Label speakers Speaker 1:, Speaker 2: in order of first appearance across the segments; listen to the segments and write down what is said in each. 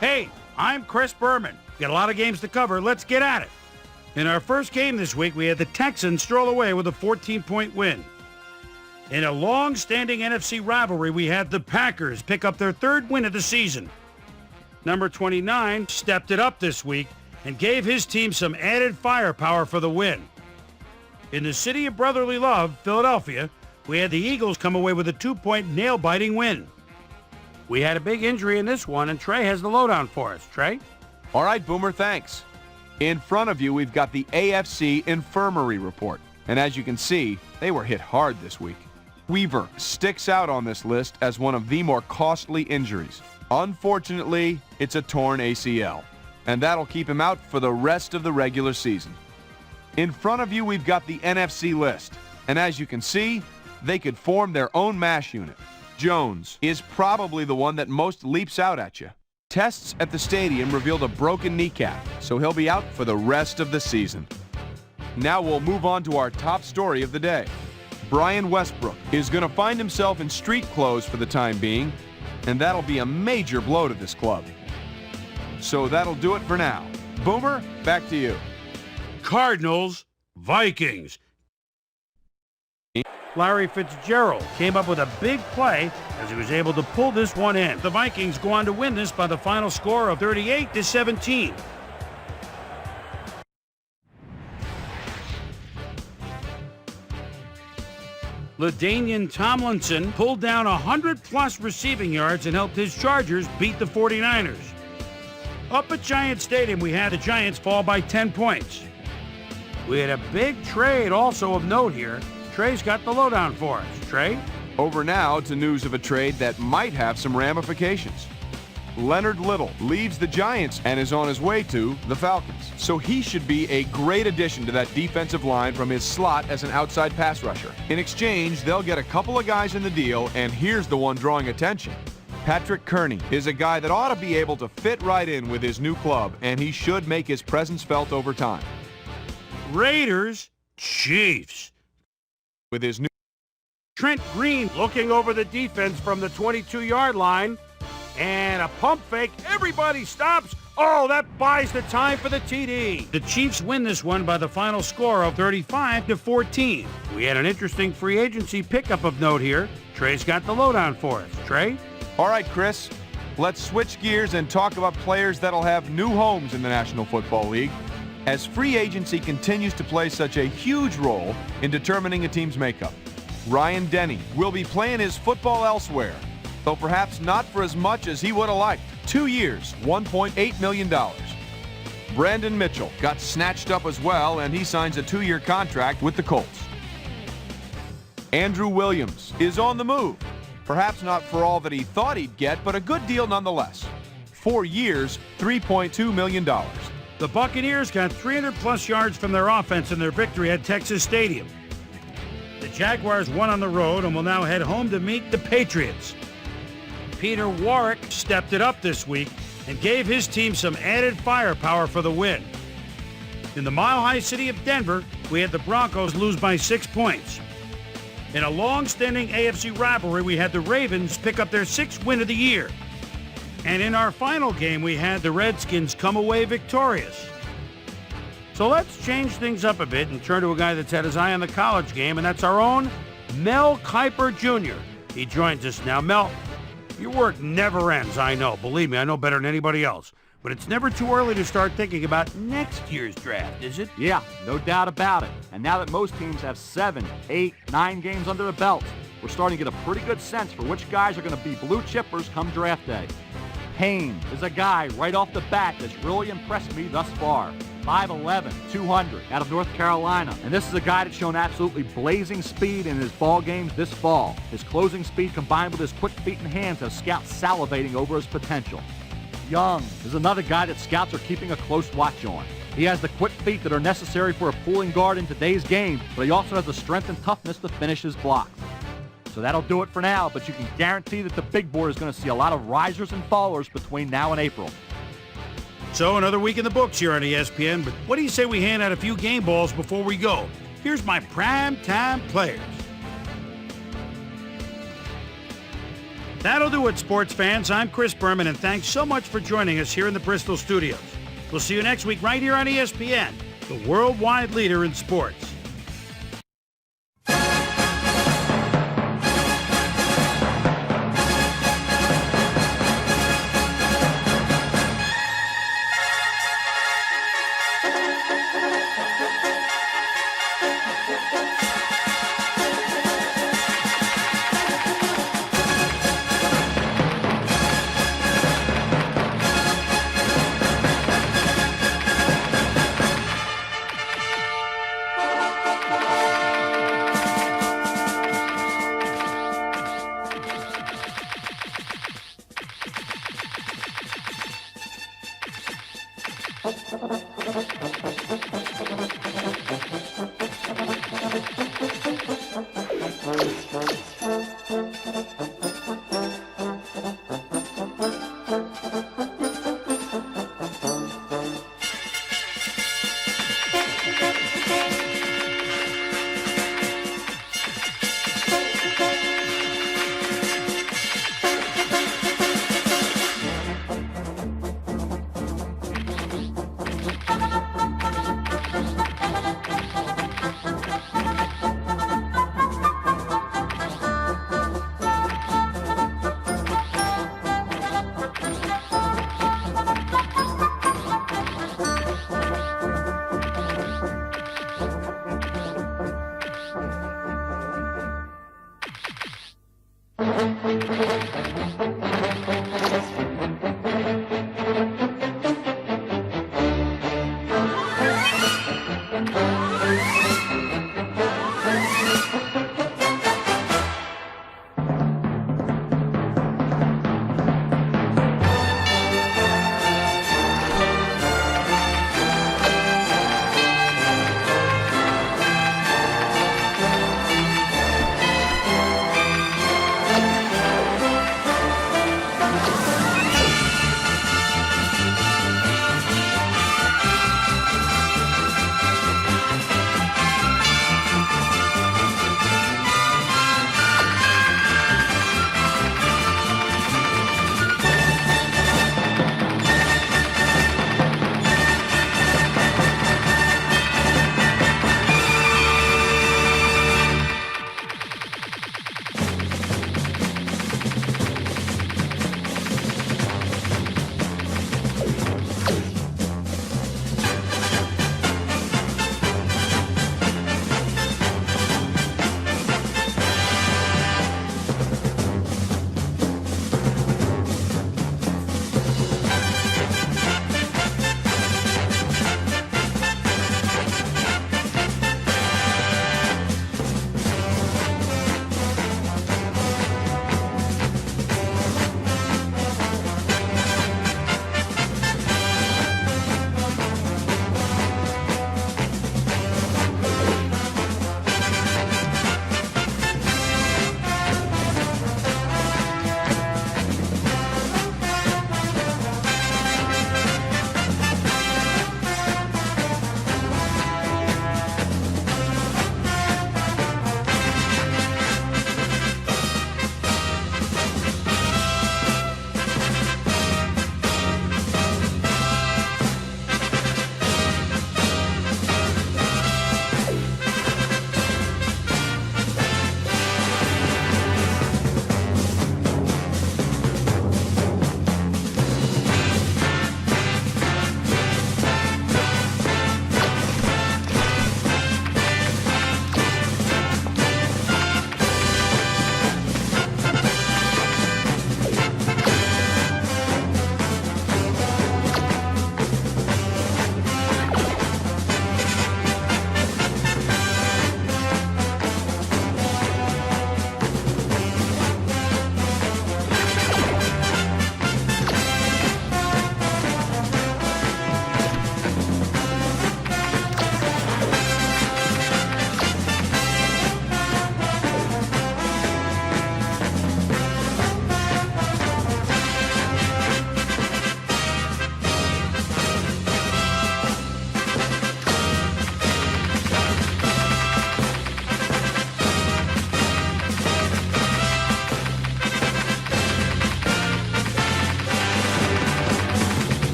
Speaker 1: Hey, I'm Chris Berman. Got a lot of games to cover. Let's get at it. In our first game this week, we had the Texans stroll away with a 14-point win. In a long-standing NFC rivalry, we had the Packers pick up their third win of the season. Number 29 stepped it up this week and gave his team some added firepower for the win. In the city of brotherly love, Philadelphia, we had the Eagles come away with a 2-point nail-biting win. We had a big injury in this one, and Trey has the lowdown for us. Trey?
Speaker 2: All right, Boomer, thanks. In front of you, we've got the AFC Infirmary Report. And as you can see, they were hit hard this week. Weaver sticks out on this list as one of the more costly injuries. Unfortunately, it's a torn ACL, and that'll keep him out for the rest of the regular season. In front of you, we've got the NFC list. And as you can see, they could form their own MASH unit. Jones is probably the one that most leaps out at you. Tests at the stadium revealed a broken kneecap, so he'll be out for the rest of the season. Now we'll move on to our top story of the day. Brian Westbrook is going to find himself in street clothes for the time being, and that'll be a major blow to this club. So that'll do it for now. Boomer, back to you.
Speaker 1: Cardinals, Vikings. Larry Fitzgerald came up with a big play as he was able to pull this one in. The Vikings go on to win this by the final score of 38-17. LaDainian Tomlinson pulled down 100-plus receiving yards and helped his Chargers beat the 49ers. Up at Giant Stadium, we had the Giants fall by 10 points. We had a big trade also of note here. Trey's got the lowdown for us. Trey?
Speaker 2: Over now to news of a trade that might have some ramifications. Leonard Little leaves the Giants and is on his way to the Falcons. So he should be a great addition to that defensive line from his slot as an outside pass rusher. In exchange, they'll get a couple of guys in the deal, and here's the one drawing attention. Patrick Kearney is a guy that ought to be able to fit right in with his new club, and he should make his presence felt over time.
Speaker 1: Raiders, Chiefs.
Speaker 2: With his new
Speaker 1: Trent Green looking over the defense from the 22-yard line. And a pump fake. Everybody stops. Oh, that buys the time for the TD. The Chiefs win this one by the final score of 35-14. We had an interesting free agency pickup of note here. Trey's got the lowdown for us. Trey?
Speaker 2: All right, Chris. Let's switch gears and talk about players that'll have new homes in the National Football League, as free agency continues to play such a huge role in determining a team's makeup. Ryan Denny will be playing his football elsewhere, though perhaps not for as much as he would have liked. 2 years, $1.8 million. Brandon Mitchell got snatched up as well, and he signs a 2-year contract with the Colts. Andrew Williams is on the move. Perhaps not for all that he thought he'd get, but a good deal nonetheless. 4 years, $3.2 million.
Speaker 1: The Buccaneers got 300-plus yards from their offense in their victory at Texas Stadium. The Jaguars won on the road and will now head home to meet the Patriots. Peter Warwick stepped it up this week and gave his team some added firepower for the win. In the mile-high city of Denver, we had the Broncos lose by 6 points. In a long-standing AFC rivalry, we had the Ravens pick up their 6th win of the year. And in our final game, we had the Redskins come away victorious. So let's change things up a bit and turn to a guy that's had his eye on the college game, and that's our own Mel Kiper Jr. He joins us now. Mel, your work never ends, I know. Believe me, I know better than anybody else. But it's never too early to start thinking about next year's draft, is it?
Speaker 3: Yeah, no doubt about it. And now that most teams have 7, 8, 9 games under the belt, we're starting to get a pretty good sense for which guys are going to be blue chippers come draft day. Payne is a guy right off the bat that's really impressed me thus far. 5'11", 200, out of North Carolina. And this is a guy that's shown absolutely blazing speed in his ball games this fall. His closing speed combined with his quick feet and hands have scouts salivating over his potential. Young is another guy that scouts are keeping a close watch on. He has the quick feet that are necessary for a pulling guard in today's game, but he also has the strength and toughness to finish his blocks. So that'll do it for now, but you can guarantee that the big board is going to see a lot of risers and fallers between now and April.
Speaker 1: So another week in the books here on ESPN, but what do you say we hand out a few game balls before we go? Here's my primetime players. That'll do it, sports fans. I'm Chris Berman, and thanks so much for joining us here in the Bristol studios. We'll see you next week right here on ESPN, the worldwide leader in sports.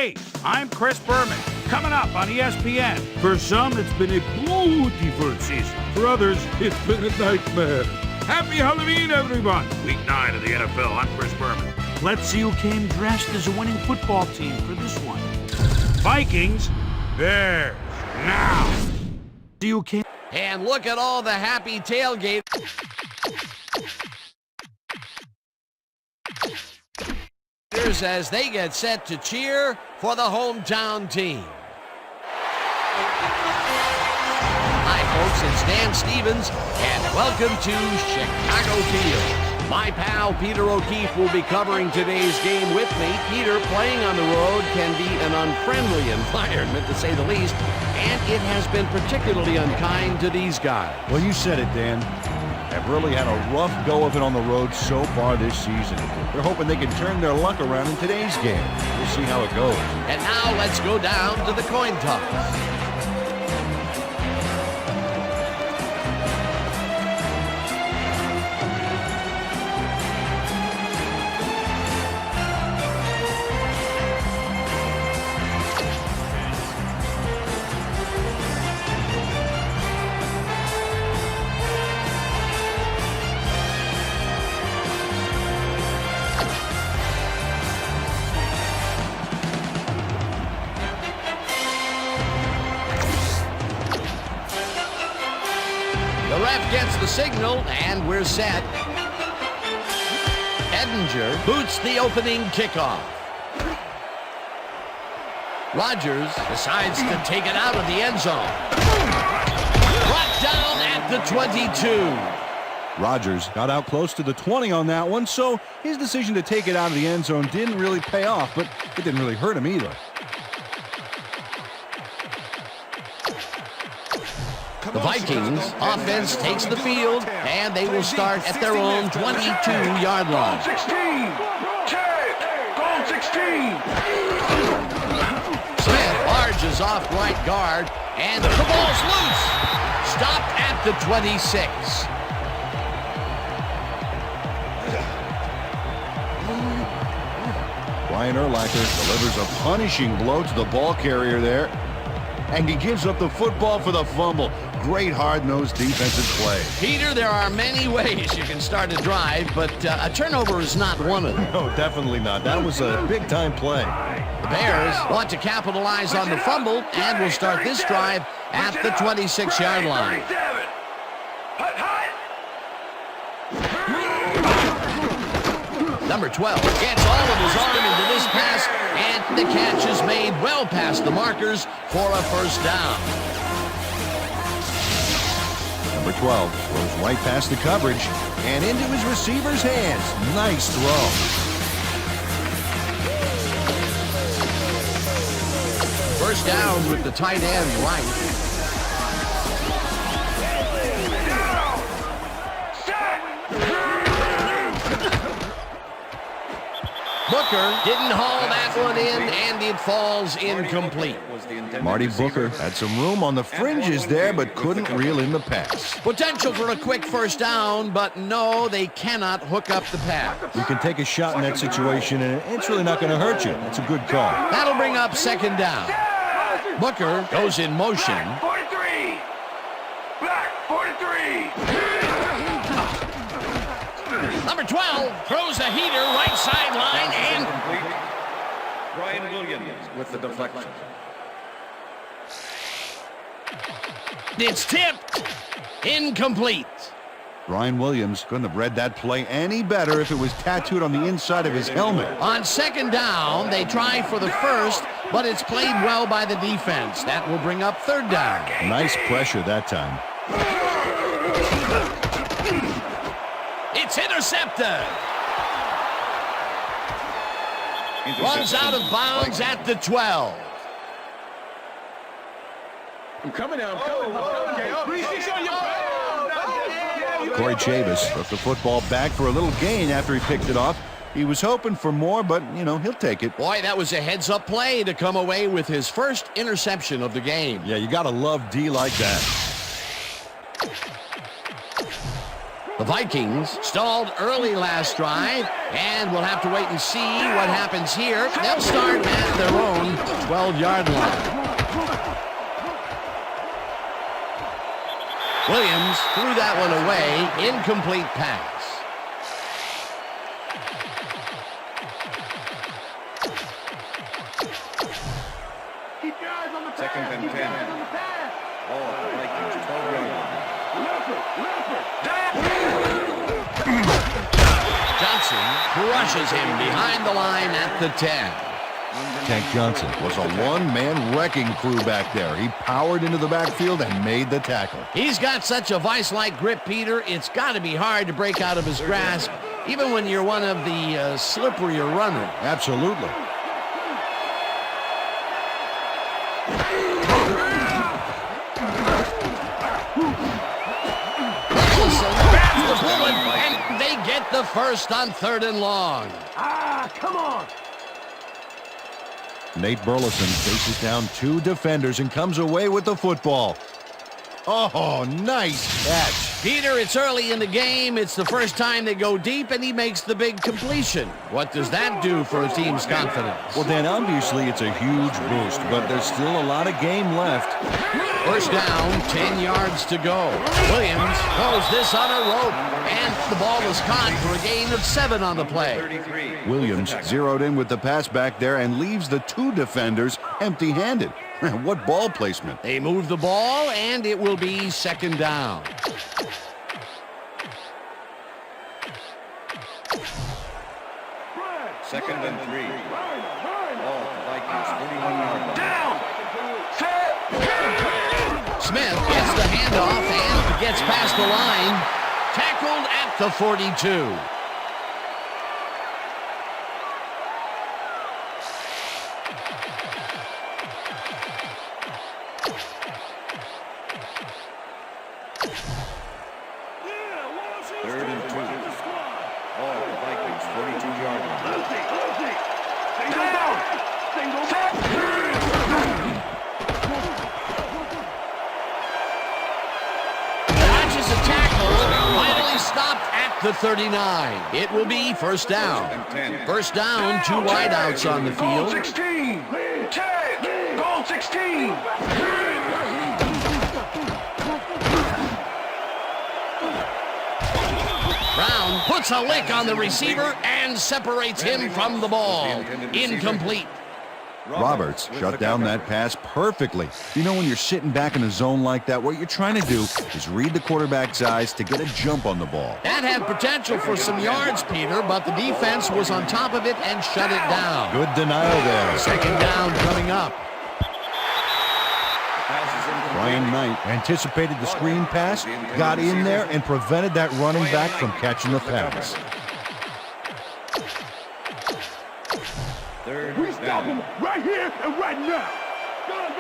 Speaker 1: Hey, I'm Chris Berman. Coming up on ESPN. For some, it's been a beautiful season. For others, it's been a nightmare. Happy Halloween, everyone. Week 9 of the NFL. I'm Chris Berman. Let's see who came dressed as a winning football team for this one. Vikings, Bears. Now. See who came.
Speaker 4: And look at all the happy tailgate. As they get set to cheer for the hometown team. Hi, folks, it's Dan Stevens, and welcome to Chicago Field. My pal Peter O'Keefe will be covering today's game with me. Peter, playing on the road can be an unfriendly environment, to say the least, and it has been particularly unkind to these guys.
Speaker 5: Well, you said it, Dan. Have really had a rough go of it on the road so far this season. They're hoping they can turn their luck around in today's game. We'll see how it goes.
Speaker 4: And now let's go down to the coin toss. The ref gets the signal, and we're set. Edinger boots the opening kickoff. Rodgers decides to take it out of the end zone. Brought down at the 22.
Speaker 5: Rodgers got out close to the 20 on that one, so his decision to take it out of the end zone didn't really pay off, but it didn't really hurt him either.
Speaker 4: The Vikings offense takes the field, and they will start at their own 22-yard line.
Speaker 6: 16! Goal 16!
Speaker 4: Smith barges off right guard, and the ball's loose. Stopped at the 26.
Speaker 5: Brian Urlacher delivers a punishing blow to the ball carrier there, and he gives up the football for the fumble. Great hard-nosed defensive play.
Speaker 4: Peter, there are many ways you can start a drive, but a turnover is not one of them.
Speaker 5: No, definitely not. That was a big-time play.
Speaker 4: The Bears want to capitalize on the fumble and will start this drive at the 26-yard line. Number 12 gets all of his arm into this pass, and the catch is made well past the markers for a first down.
Speaker 5: Number 12 throws right past the coverage and into his receiver's hands. Nice throw.
Speaker 4: First down with the tight end right. Booker didn't haul that one in, and it falls incomplete.
Speaker 5: Marty Booker had some room on the fringes there, but couldn't reel in the pass.
Speaker 4: Potential for a quick first down, but no, they cannot hook up the pass.
Speaker 5: You can take a shot in that situation, and it's really not going to hurt you. That's a good call.
Speaker 4: That'll bring up second down. Booker goes in motion.
Speaker 6: 43! Black 43!
Speaker 4: Number 12 throws a heater right sideline, and
Speaker 7: Ryan Williams with the deflection.
Speaker 4: It's tipped. Incomplete.
Speaker 5: Brian Williams couldn't have read that play any better if it was tattooed on the inside of his helmet.
Speaker 4: On second down, they try for the first, but it's played well by the defense. That will bring up third down.
Speaker 5: Nice pressure that time.
Speaker 4: It's intercepted. Runs out of bounds at the 12.
Speaker 7: I'm coming now.
Speaker 5: Corey Chavis took the football back for a little gain after he picked it off. He was hoping for more, but, he'll take it.
Speaker 4: Boy, that was a heads-up play to come away with his first interception of the game.
Speaker 5: Yeah, you got to love D like that.
Speaker 4: The The Vikings stalled early last drive, and we'll have to wait and see what happens here. They'll start at their own 12-yard line. Williams threw that one away. Incomplete pass.
Speaker 7: Second and 10. Ball at the Vikings 12-yard line.
Speaker 4: Johnson crushes him behind the line at the 10.
Speaker 5: Tank Johnson was a one-man wrecking crew back there. He powered into the backfield and made the tackle.
Speaker 4: He's got such a vice-like grip, Peter. It's got to be hard to break out of his grasp, even when you're one of the slipperier runners.
Speaker 5: Absolutely.
Speaker 4: Grabs the bullet, and they get the first on 3rd and long.
Speaker 6: Come on.
Speaker 5: Nate Burleson faces down 2 defenders and comes away with the football. Oh, nice catch.
Speaker 4: Peter, it's early in the game. It's the first time they go deep, and he makes the big completion. What does that do for a team's confidence?
Speaker 5: Well, Dan, obviously it's a huge boost, but there's still a lot of game left.
Speaker 4: First down, 10 yards to go. Williams throws this on a rope, and the ball is caught for a gain of 7 on the play.
Speaker 5: Williams zeroed in with the pass back there and leaves the 2 defenders empty-handed. What ball placement.
Speaker 4: They move the ball, and it will be 2nd down.
Speaker 7: Second and 3. Ball at the Vikings 41-yard line.
Speaker 6: Down.
Speaker 4: Smith gets the handoff and gets past the line. Tackled at the 42.
Speaker 7: Third and 2. Ball at the Vikings 42-yard line.
Speaker 4: Dodges a tackle. Finally stopped at the 39. It will be 1st down. 1st down, 2 wideouts on the
Speaker 6: Goal
Speaker 4: field.
Speaker 6: 16. 10. Goal 16.
Speaker 4: Brown puts a lick on the receiver and separates him from the ball. Incomplete.
Speaker 5: Roberts shut down that pass perfectly. You know, when you're sitting back in a zone like that, what you're trying to do is read the quarterback's eyes to get a jump on the ball.
Speaker 4: That had potential for some yards, Peter, but the defense was on top of it and shut it down.
Speaker 5: Good denial there.
Speaker 4: 2nd down coming up.
Speaker 5: Brian Knight anticipated the screen pass, got in there, and prevented that running back from catching the pass.
Speaker 6: We stop him right here and right now. Good.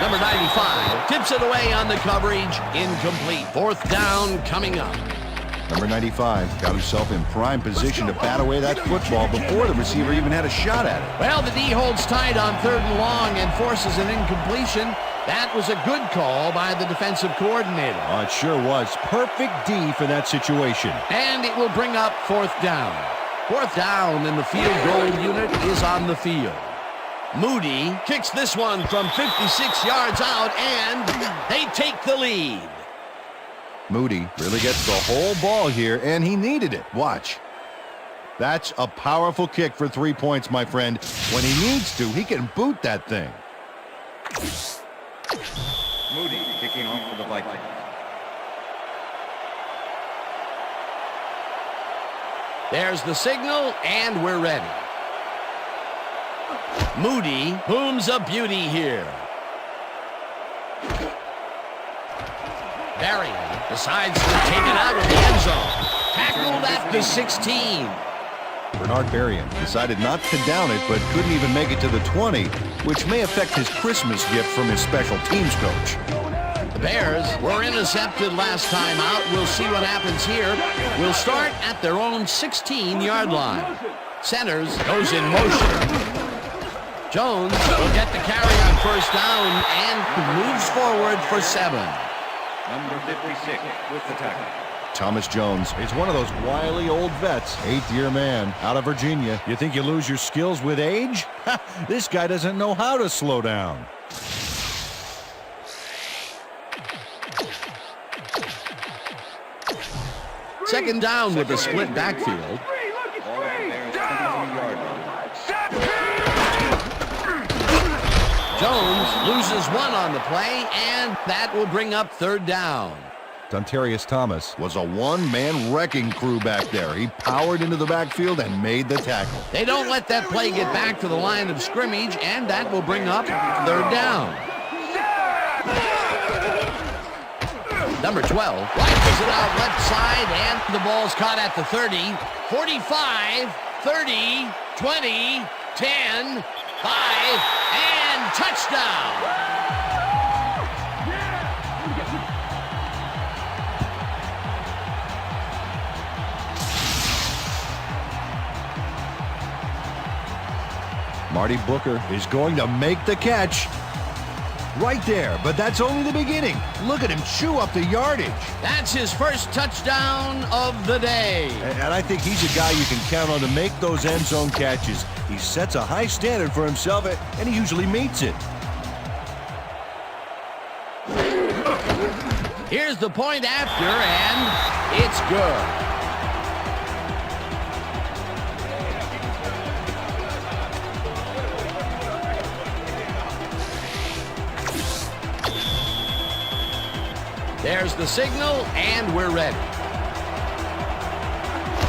Speaker 4: Number 95 tips it away on the coverage. Incomplete. 4th down coming up.
Speaker 5: Number 95 got himself in prime position to bat away that football before the receiver even had a shot at it.
Speaker 4: Well, the D holds tight on 3rd and long and forces an incompletion. That was a good call by the defensive coordinator.
Speaker 5: Oh, it sure was. Perfect D for that situation.
Speaker 4: And it will bring up 4th down. 4th down, and the field goal unit is on the field. Moody kicks this one from 56 yards out, and they take the lead.
Speaker 5: Moody really gets the whole ball here, and he needed it. Watch. That's a powerful kick for 3 points, my friend. When he needs to, he can boot that thing.
Speaker 7: Moody kicking off for the Vikings.
Speaker 4: There's the signal, and we're ready. Moody booms a beauty here. Berry decides to take it out of the end zone. Tackled at the 16.
Speaker 5: Bernard Berrien decided not to down it, but couldn't even make it to the 20, which may affect his Christmas gift from his special teams coach.
Speaker 4: The Bears were intercepted last time out. We'll see what happens here. We'll start at their own 16-yard line. Centers, goes in motion. Jones will get the carry on first down and moves forward for 7.
Speaker 7: Number 56 with the tackle.
Speaker 5: Thomas Jones is one of those wily old vets, 8th-year man out of Virginia. You think you lose your skills with age? This guy doesn't know how to slow down.
Speaker 4: Second down with a split backfield.
Speaker 7: Ball at the Bears' 22-yard line.
Speaker 4: Jones loses 1 on the play, and that will bring up 3rd down.
Speaker 5: Dontarius Thomas was a one-man wrecking crew back there. He powered into the backfield and made the tackle.
Speaker 4: They don't let that play get back to the line of scrimmage, and that will bring up 3rd down. Number 12 rifles it out left side, and the ball's caught at the 30, 45, 30, 20, 10, 5, and touchdown.
Speaker 5: Marty Booker is going to make the catch. Right there, but that's only the beginning. Look at him chew up the yardage.
Speaker 4: That's his first touchdown of the day.
Speaker 5: And I think he's a guy you can count on to make those end zone catches. He sets a high standard for himself, and he usually meets it.
Speaker 4: Here's the point after, and it's good. There's the signal, and we're ready.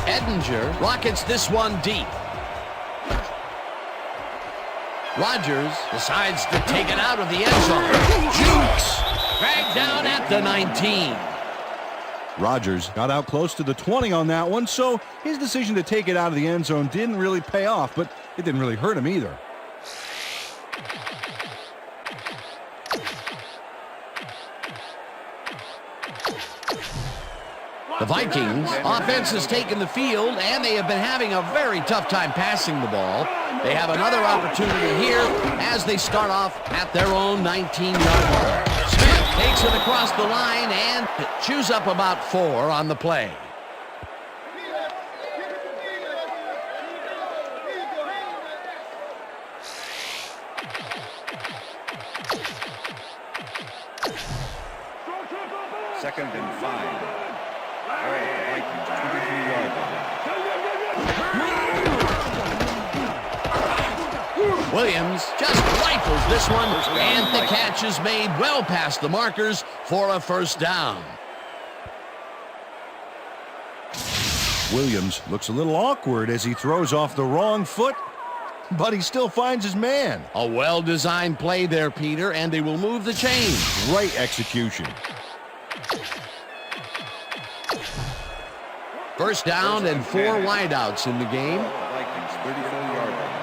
Speaker 4: Edinger rockets this one deep. Rodgers decides to take it out of the end zone. Jukes! Dragged down at the 19.
Speaker 5: Rodgers got out close to the 20 on that one, so his decision to take it out of the end zone didn't really pay off, but it didn't really hurt him either.
Speaker 4: The Vikings offense has taken the field, and they have been having a very tough time passing the ball. They have another opportunity here as they start off at their own 19-yard line. Smith takes it across the line and chews up about 4 on the play.
Speaker 7: Second and 5. All right, the Vikings, 23-yard line.
Speaker 4: Williams just rifles this one, and the catch is made well past the markers for a first down.
Speaker 5: Williams looks a little awkward as he throws off the wrong foot, but he still finds his man.
Speaker 4: A well-designed play there, Peter, and they will move the chains.
Speaker 5: Great execution.
Speaker 4: First down and 4 wideouts in the game.
Speaker 7: Vikings, 34-yard line.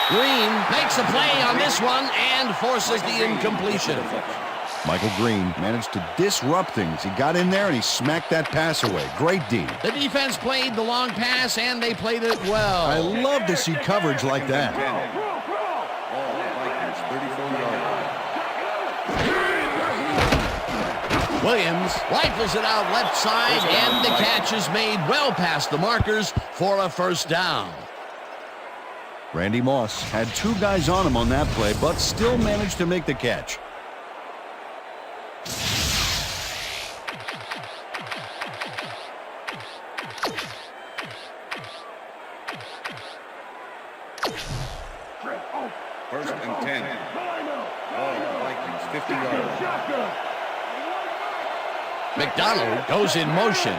Speaker 4: Green makes a play on this one and forces the incompletion.
Speaker 5: Michael Green managed to disrupt things. He got in there and he smacked that pass away. Great D.
Speaker 4: The defense played the long pass, and they played it well.
Speaker 5: I love to see coverage like that.
Speaker 7: All Vikings, 34-yard line.
Speaker 4: Williams rifles it out left side, and the catch is made well past the markers for a first down.
Speaker 5: Randy Moss had 2 guys on him on that play, but still managed to make the catch.
Speaker 7: First and 10. All Vikings, 50-yard line.
Speaker 4: McDonald goes in motion.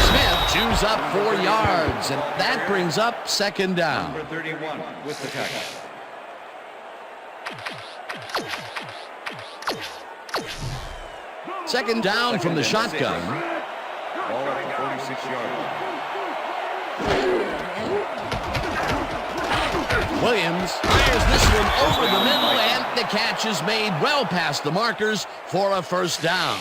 Speaker 4: Smith chews up 4 yards, and that brings up second down.
Speaker 7: Number 31 with the tackle.
Speaker 4: Second down from the shotgun.
Speaker 7: Ball at the 46-yard line.
Speaker 4: Williams fires this one over the middle, and the catch is made well past the markers for a first down.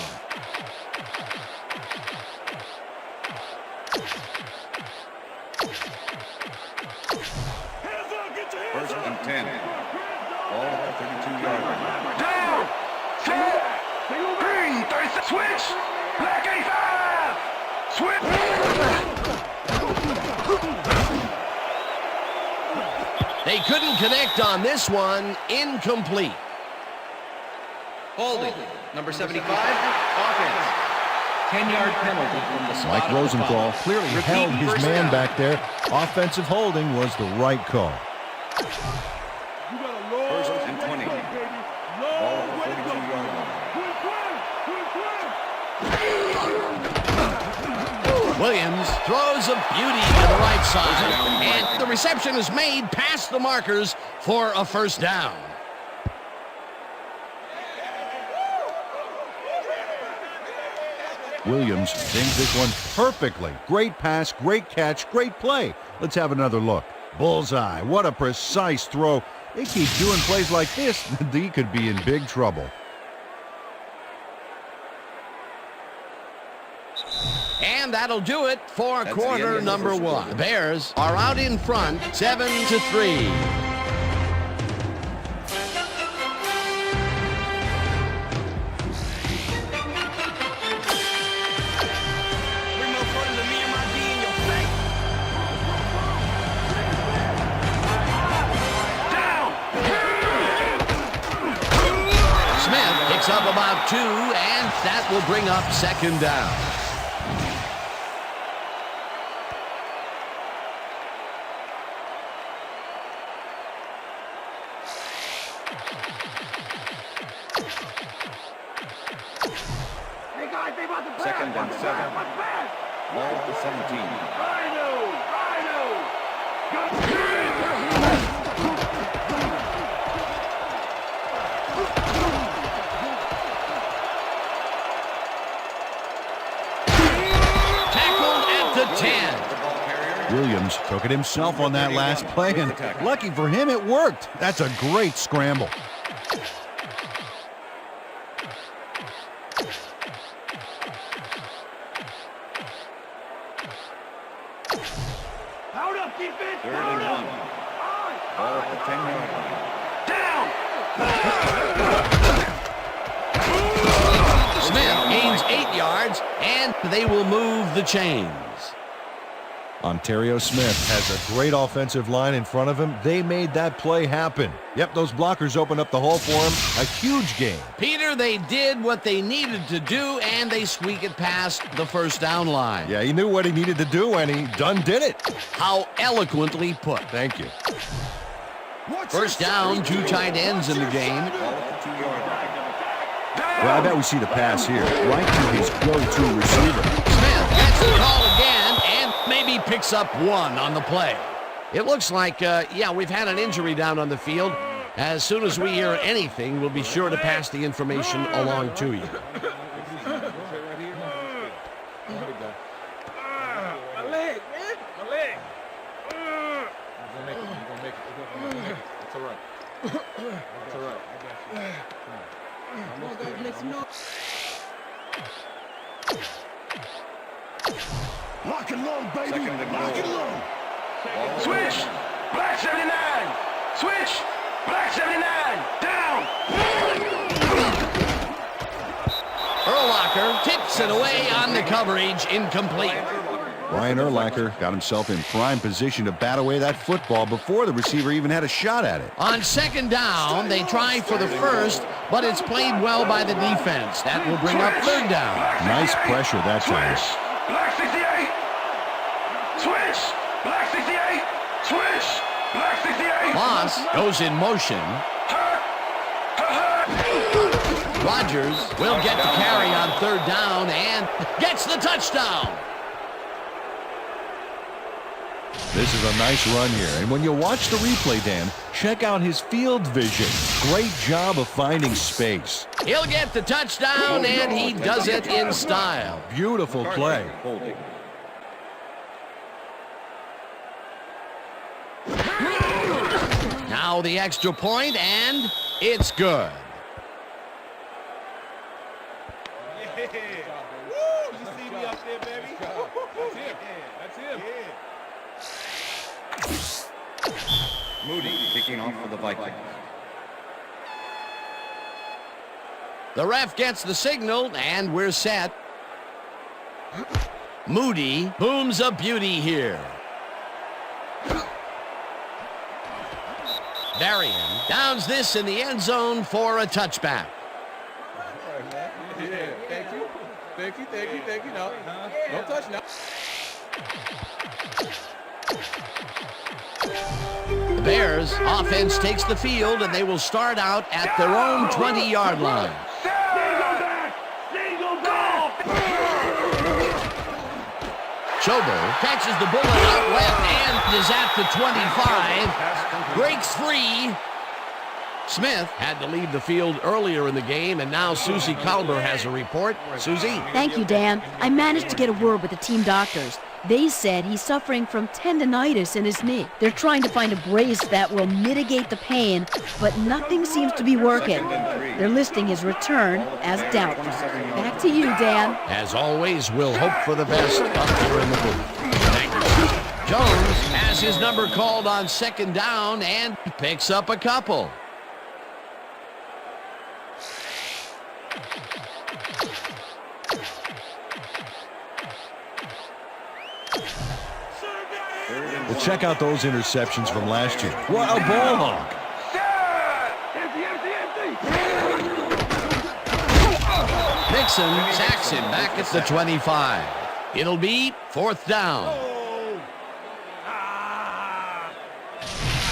Speaker 7: First and 10. Ball at the 32-yard line.
Speaker 6: Down. Set. Green. 36. Switch. Black 85. Switch.
Speaker 4: They couldn't connect on this one. Incomplete.
Speaker 8: Holding. Number 75. Offense. 10-yard penalty from the spot.
Speaker 5: Mike Rosenthal clearly held his man back there. Offensive holding was the right call.
Speaker 7: First and 20. Ball at the 32-yard line.
Speaker 4: Williams throws a beauty to the right side, and the reception is made past the markers for a first down.
Speaker 5: Williams sings this one perfectly. Great pass, great catch, great play. Let's have another look. Bullseye. What a precise throw. They keep doing plays like this, they could be in big trouble.
Speaker 4: And that'll do it for quarter number one. The Bears are out in front, 7-3. Up about 2, and that will bring up second down.
Speaker 7: Second and 7. Ball at the 17.
Speaker 5: Williams took it himself on that last play, and lucky for him, it worked. That's a great scramble.
Speaker 6: Out up, defense.
Speaker 7: Third and 1. Ball at the 10-yard line.
Speaker 4: Down. Smith gains 8 yards, and they will move the chains.
Speaker 5: Ontario Smith has a great offensive line in front of him. They made that play happen. Yep, those blockers opened up the hole for him. A huge game.
Speaker 4: Peter, they did what they needed to do, and they squeak it past the first down line.
Speaker 5: Yeah, he knew what he needed to do, and he done did it.
Speaker 4: How eloquently put.
Speaker 5: Thank you.
Speaker 4: First down, 2 tight ends in the game.
Speaker 7: Ball at the 2-yard line.
Speaker 5: Well, I bet we see the pass here, right to his go-to receiver.
Speaker 4: Smith gets the call again, and maybe picks up 1 on the play. It looks like, we've had an injury down on the field. As soon as we hear anything, we'll be sure to pass the information along to you.
Speaker 6: My leg, man. My leg.
Speaker 2: It's all right. It's all right.
Speaker 6: Lock and low, baby.
Speaker 7: Second and
Speaker 6: Lock
Speaker 7: goal.
Speaker 6: and low.
Speaker 7: Switch.
Speaker 6: Black 79. Switch. Black 79. Down.
Speaker 4: Urlacher tips it away on the coverage, incomplete.
Speaker 5: Brian Urlacher got himself in prime position to bat away that football before the receiver even had a shot at it.
Speaker 4: On second down, they try for the first, but it's played well by the defense. That will bring up third down.
Speaker 5: Nice pressure that time.
Speaker 6: Switch. Black 68. Switch. Black 68. Switch. Black 68.
Speaker 4: Moss goes in motion. Rodgers will get the carry on third down and gets the touchdown.
Speaker 5: This is a nice run here, and when you watch the replay, Dan, check out his field vision. Great job of finding space.
Speaker 4: He'll get the touchdown, and he does it in style.
Speaker 5: Beautiful play.
Speaker 7: Holding.
Speaker 4: Now the extra point, and it's good.
Speaker 8: Moody kicking off for the Vikings.
Speaker 4: The ref gets the signal, and we're set. Moody booms a beauty here. Varian downs this in the end zone for a touchback.
Speaker 9: Yeah, thank you. No, don't touch now.
Speaker 4: The Bears offense takes the field, and they will start out at their own 20-yard line. Schober catches the bullet out left and is at the 25. Breaks free. Smith had to leave the field earlier in the game, and now Susie Kalber has a report. Susie?
Speaker 10: Thank you, Dan. I managed to get a word with the team doctors. They said he's suffering from tendonitis in his knee. They're trying to find a brace that will mitigate the pain, but nothing seems to be working. They're listing his return as doubtful. Back to you, Dan.
Speaker 4: As always, we'll hope for the best up here in the booth. Thank you. Jones has his number called on second down and picks up a couple.
Speaker 5: Well, check out those interceptions from last year. What a ball hawk.
Speaker 4: Mixon sacks him back at the 25. It'll be fourth down.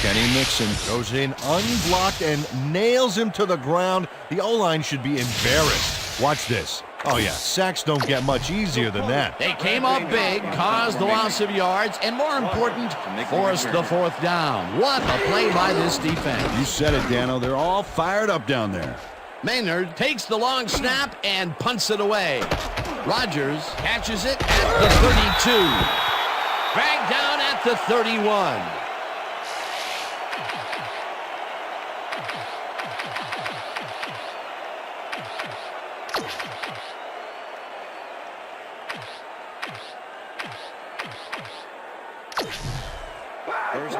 Speaker 5: Kenny Mixon goes in unblocked and nails him to the ground. The O-line should be embarrassed. Watch this. Oh, yeah, sacks don't get much easier than that.
Speaker 4: They came up big, caused the loss of yards, and more important, forced the fourth down. What a play by this defense.
Speaker 5: You said it, Dano. They're all fired up down there.
Speaker 4: Maynard takes the long snap and punts it away. Rodgers catches it at the 32. Dragged down at the 31.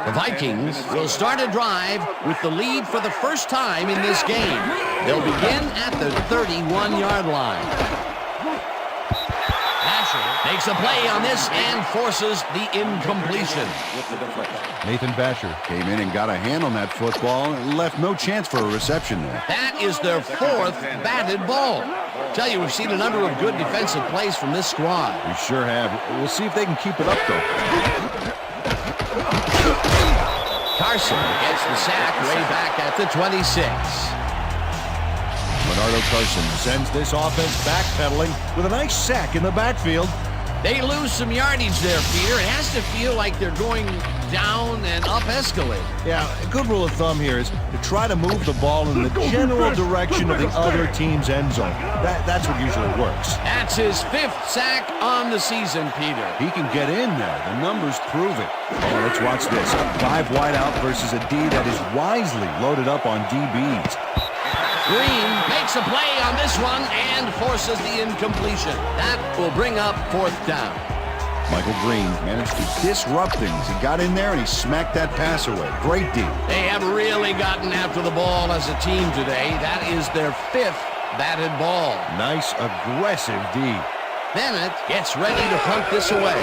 Speaker 4: The Vikings will start a drive with the lead for the first time in this game. They'll begin at the 31-yard line. Basher makes a play on this and forces the incompletion.
Speaker 5: Nathan Basher came in and got a hand on that football and left no chance for a reception there.
Speaker 4: That is their fourth batted ball. Tell you, we've seen a number of good defensive plays from this squad.
Speaker 5: We sure have. We'll see if they can keep it up, though.
Speaker 4: Carson gets the sack way back at the 26.
Speaker 5: Bernardo Carson sends this offense backpedaling with a nice sack in the backfield.
Speaker 4: They lose some yardage there, Peter. It has to feel like they're going down and up escalator.
Speaker 5: Yeah, a good rule of thumb here is to try to move the ball in the general direction of the other team's end zone. That's what usually works.
Speaker 4: That's his fifth sack on the season, Peter.
Speaker 5: He can get in there. The numbers prove it. Oh, let's watch this. 5 wide out versus a D that is wisely loaded up on DBs.
Speaker 4: Green makes a play on this one and forces the incompletion. That will bring up fourth down.
Speaker 5: Michael Green managed to disrupt things. He got in there and he smacked that pass away. Great D.
Speaker 4: They have really gotten after the ball as a team today. That is their fifth batted ball.
Speaker 5: Nice, aggressive D.
Speaker 4: Bennett gets ready to punt this away.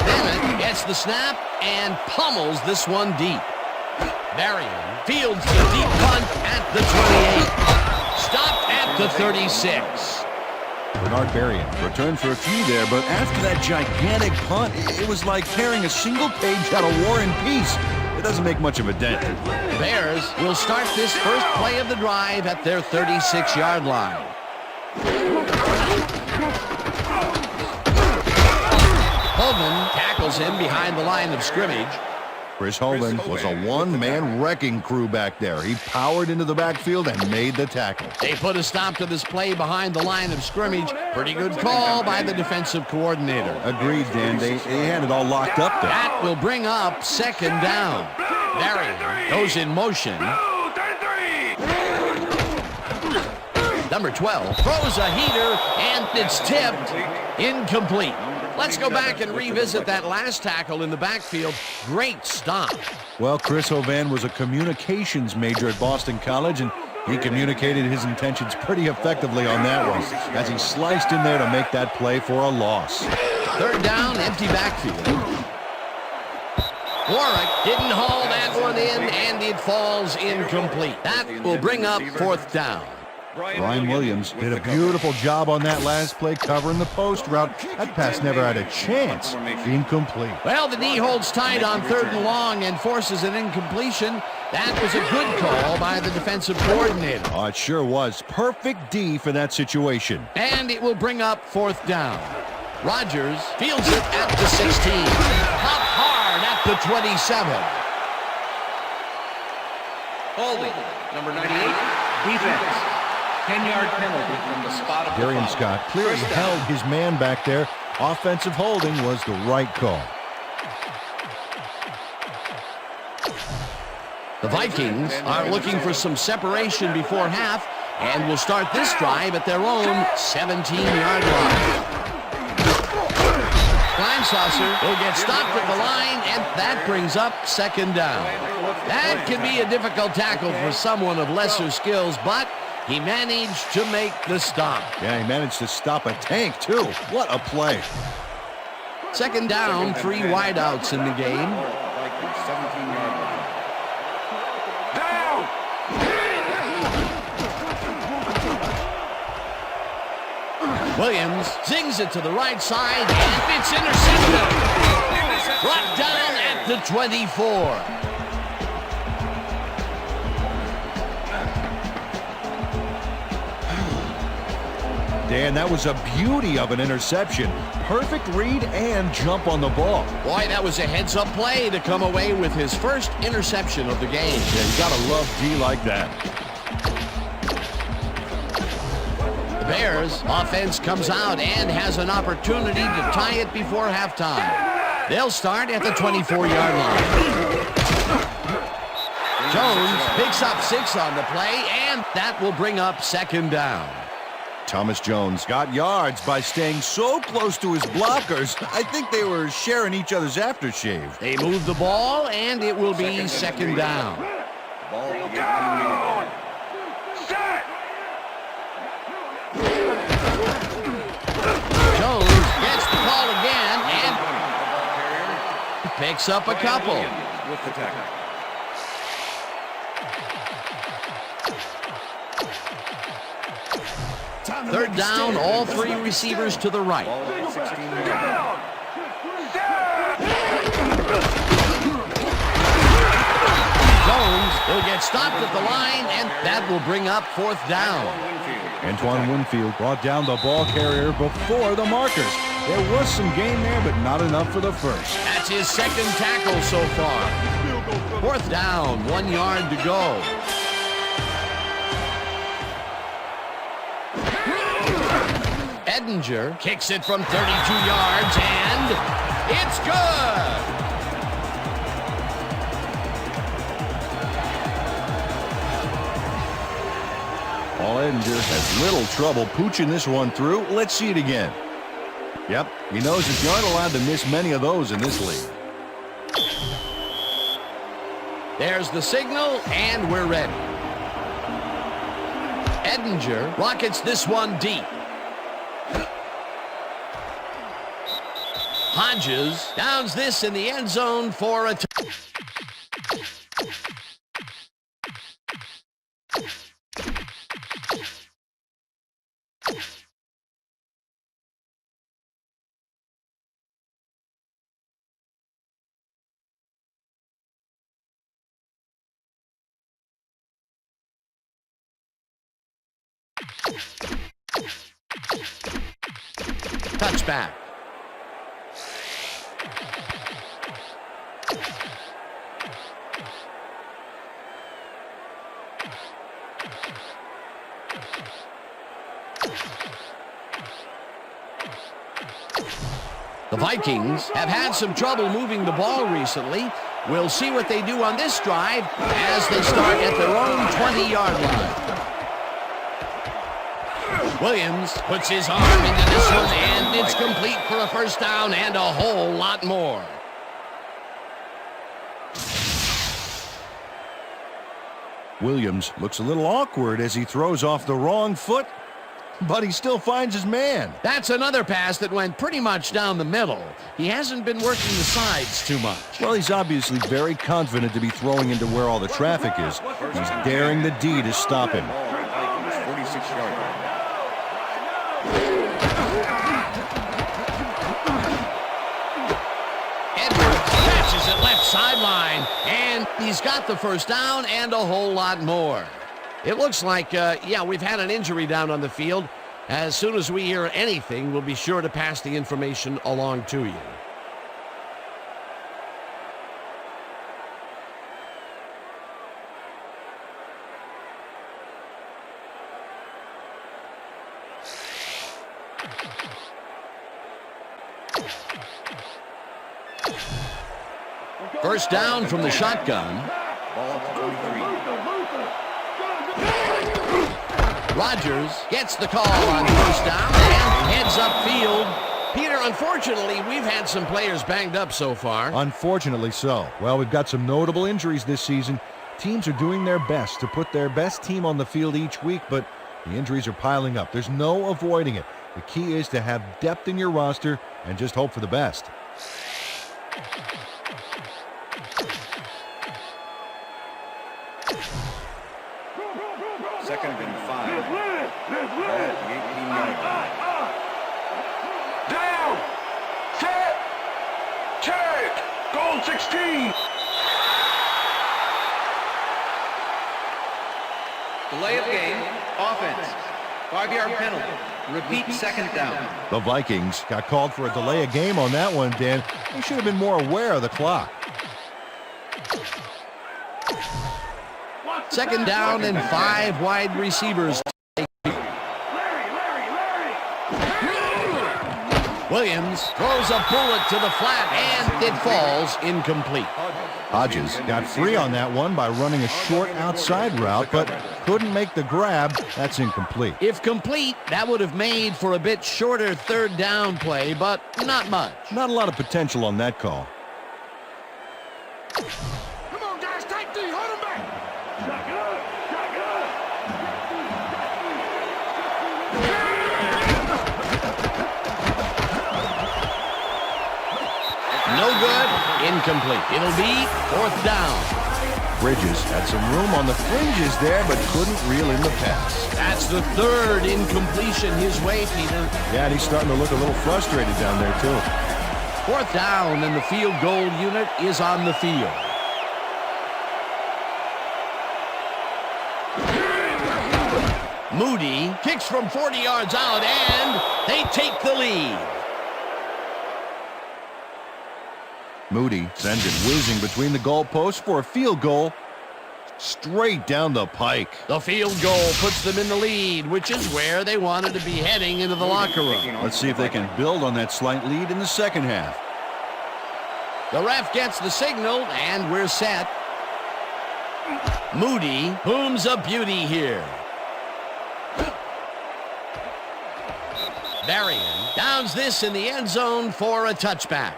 Speaker 4: Bennett gets the snap and pummels this one deep. Varian fields the deep punt at the 28. Stopped at the 36.
Speaker 5: Bernard Varian returned for a few there, but after that gigantic punt, it was like carrying a single page out of War and Peace. It doesn't make much of a dent.
Speaker 4: The Bears will start this first play of the drive at their 36-yard line. Holman tackles him behind the line of scrimmage.
Speaker 5: Chris Holman was a one-man wrecking crew back there. He powered into the backfield and made the tackle.
Speaker 4: They put a stop to this play behind the line of scrimmage. Pretty good call by the defensive coordinator.
Speaker 5: Agreed, Dan. They had it all locked up there.
Speaker 4: That will bring up second down. Marion goes in motion. Number 12 throws a heater, and it's tipped. Incomplete. Let's go back and revisit that last tackle in the backfield. Great stop.
Speaker 5: Well, Chris Hovan was a communications major at Boston College, and he communicated his intentions pretty effectively on that one as he sliced in there to make that play for a loss.
Speaker 4: Third down, empty backfield. Warwick didn't haul that one in, and it falls incomplete. That will bring up fourth down.
Speaker 5: Brian Williams did a beautiful job on that last play covering the post route. That pass never had a chance. Incomplete.
Speaker 4: Well, the knee holds tight on third and long and forces an incompletion. That was a good call by the defensive coordinator.
Speaker 5: Oh, it sure was. Perfect D for that situation.
Speaker 4: And it will bring up fourth down. Rodgers fields it at the 16. Up hard at the 27.
Speaker 8: Holding. Number 98. Defense. 10-yard penalty from the spot of the
Speaker 5: Darian
Speaker 8: foul.
Speaker 5: Scott clearly
Speaker 8: First down.
Speaker 5: held his man back there. Offensive holding was the right call.
Speaker 4: The Vikings are looking for some separation before half and will start this drive at their own 17-yard line. Kleinsasser will get stopped at the line, and that brings up second down. That can be a difficult tackle for someone of lesser skills, but he managed to make the stop.
Speaker 5: Yeah, he managed to stop a tank, too. What a play.
Speaker 4: Second down, 3 wideouts in the game.
Speaker 7: Vikings 17-yard line.
Speaker 4: Williams zings it to the right side, and it's intercepted. Brought down at the 24.
Speaker 5: Dan, that was a beauty of an interception. Perfect read and jump on the ball.
Speaker 4: Boy, that was a heads-up play to come away with his first interception of the game.
Speaker 5: Yeah, you gotta love D like that.
Speaker 4: The Bears offense comes out and has an opportunity to tie it before halftime. They'll start at the 24-yard line. Jones picks up 6 on the play, and that will bring up second down.
Speaker 5: Thomas Jones got yards by staying so close to his blockers. I think they were sharing each other's aftershave.
Speaker 4: They move the ball, and it will be second down.
Speaker 7: Ball at the 18-yard line.
Speaker 4: Jones gets the ball again and picks up a couple.
Speaker 7: With the tackle.
Speaker 4: Third down, all 3 receivers to the right.
Speaker 7: Ball at the 16-yard line.
Speaker 4: Jones will get stopped at the line, and that will bring up fourth down.
Speaker 5: Antoine Winfield brought down the ball carrier before the markers. There was some gain there, but not enough for the first.
Speaker 4: That's his second tackle so far. Fourth down, 1 yard to go. Edinger kicks it from 32 yards, and it's good.
Speaker 5: Paul Edinger has little trouble pooching this one through. Let's see it again. Yep, he knows that you aren't allowed to miss many of those in this league.
Speaker 4: There's the signal, and we're ready. Edinger rockets this one deep. Hodges downs this in the end zone for a touchback. The Vikings have had some trouble moving the ball recently, We'll see what they do on this drive as they start at their own 20-yard line. Williams puts his arm into this one, and it's complete for a first down and a whole lot more.
Speaker 5: Williams looks a little awkward as he throws off the wrong foot, but he still finds his man.
Speaker 4: That's another pass that went pretty much down the middle. He hasn't been working the sides too much.
Speaker 5: Well, he's obviously very confident to be throwing into where all the traffic is. He's daring the D to stop him.
Speaker 7: 46-yard line.
Speaker 4: Edwards catches it left sideline, and he's got the first down and a whole lot more. It looks like, we've had an injury down on the field. As soon as we hear anything, we'll be sure to pass the information along to you. First down from the shotgun.
Speaker 7: Ball at the 23.
Speaker 4: Rodgers gets the call on first down and heads upfield. Peter, unfortunately, we've had some players banged up so far.
Speaker 5: Unfortunately so. Well, we've got some notable injuries this season. Teams are doing their best to put their best team on the field each week, but the injuries are piling up. There's no avoiding it. The key is to have depth in your roster and just hope for the best.
Speaker 7: Second and 5. Ball at the 18-yard line.
Speaker 6: Down! Set! Check! Goal 16!
Speaker 8: Delay of game. Offense. 5-yard penalty. Repeat second down.
Speaker 5: The Vikings got called for a delay of game on that one, Dan. They should have been more aware of the clock.
Speaker 4: Second down and 5 wide receivers. Williams throws a bullet to the flat, and it falls incomplete.
Speaker 5: Hodges got free on that one by running a short outside route, but couldn't make the grab. That's incomplete.
Speaker 4: If complete, that would have made for a bit shorter third down play, but not much.
Speaker 5: Not a lot of potential on that call.
Speaker 6: Come on, guys, take D, hold him back! Shotgun!
Speaker 4: No good, incomplete. It'll be fourth down.
Speaker 5: Bridges had some room on the fringes there, but couldn't reel in the pass.
Speaker 4: That's the third incompletion his way, Peter.
Speaker 5: Yeah, and he's starting to look a little frustrated down there, too.
Speaker 4: Fourth down, and the field goal unit is on the field. Moody kicks from 40 yards out, and they take the lead.
Speaker 5: Moody sends it whizzing between the goalposts for a field goal straight down the pike.
Speaker 4: The field goal puts them in the lead, which is where they wanted to be heading into the locker room.
Speaker 5: Let's see if they can build on that slight lead in the second half.
Speaker 4: The ref gets the signal, and we're set. Moody booms a beauty here. Varian downs this in the end zone for a touchback.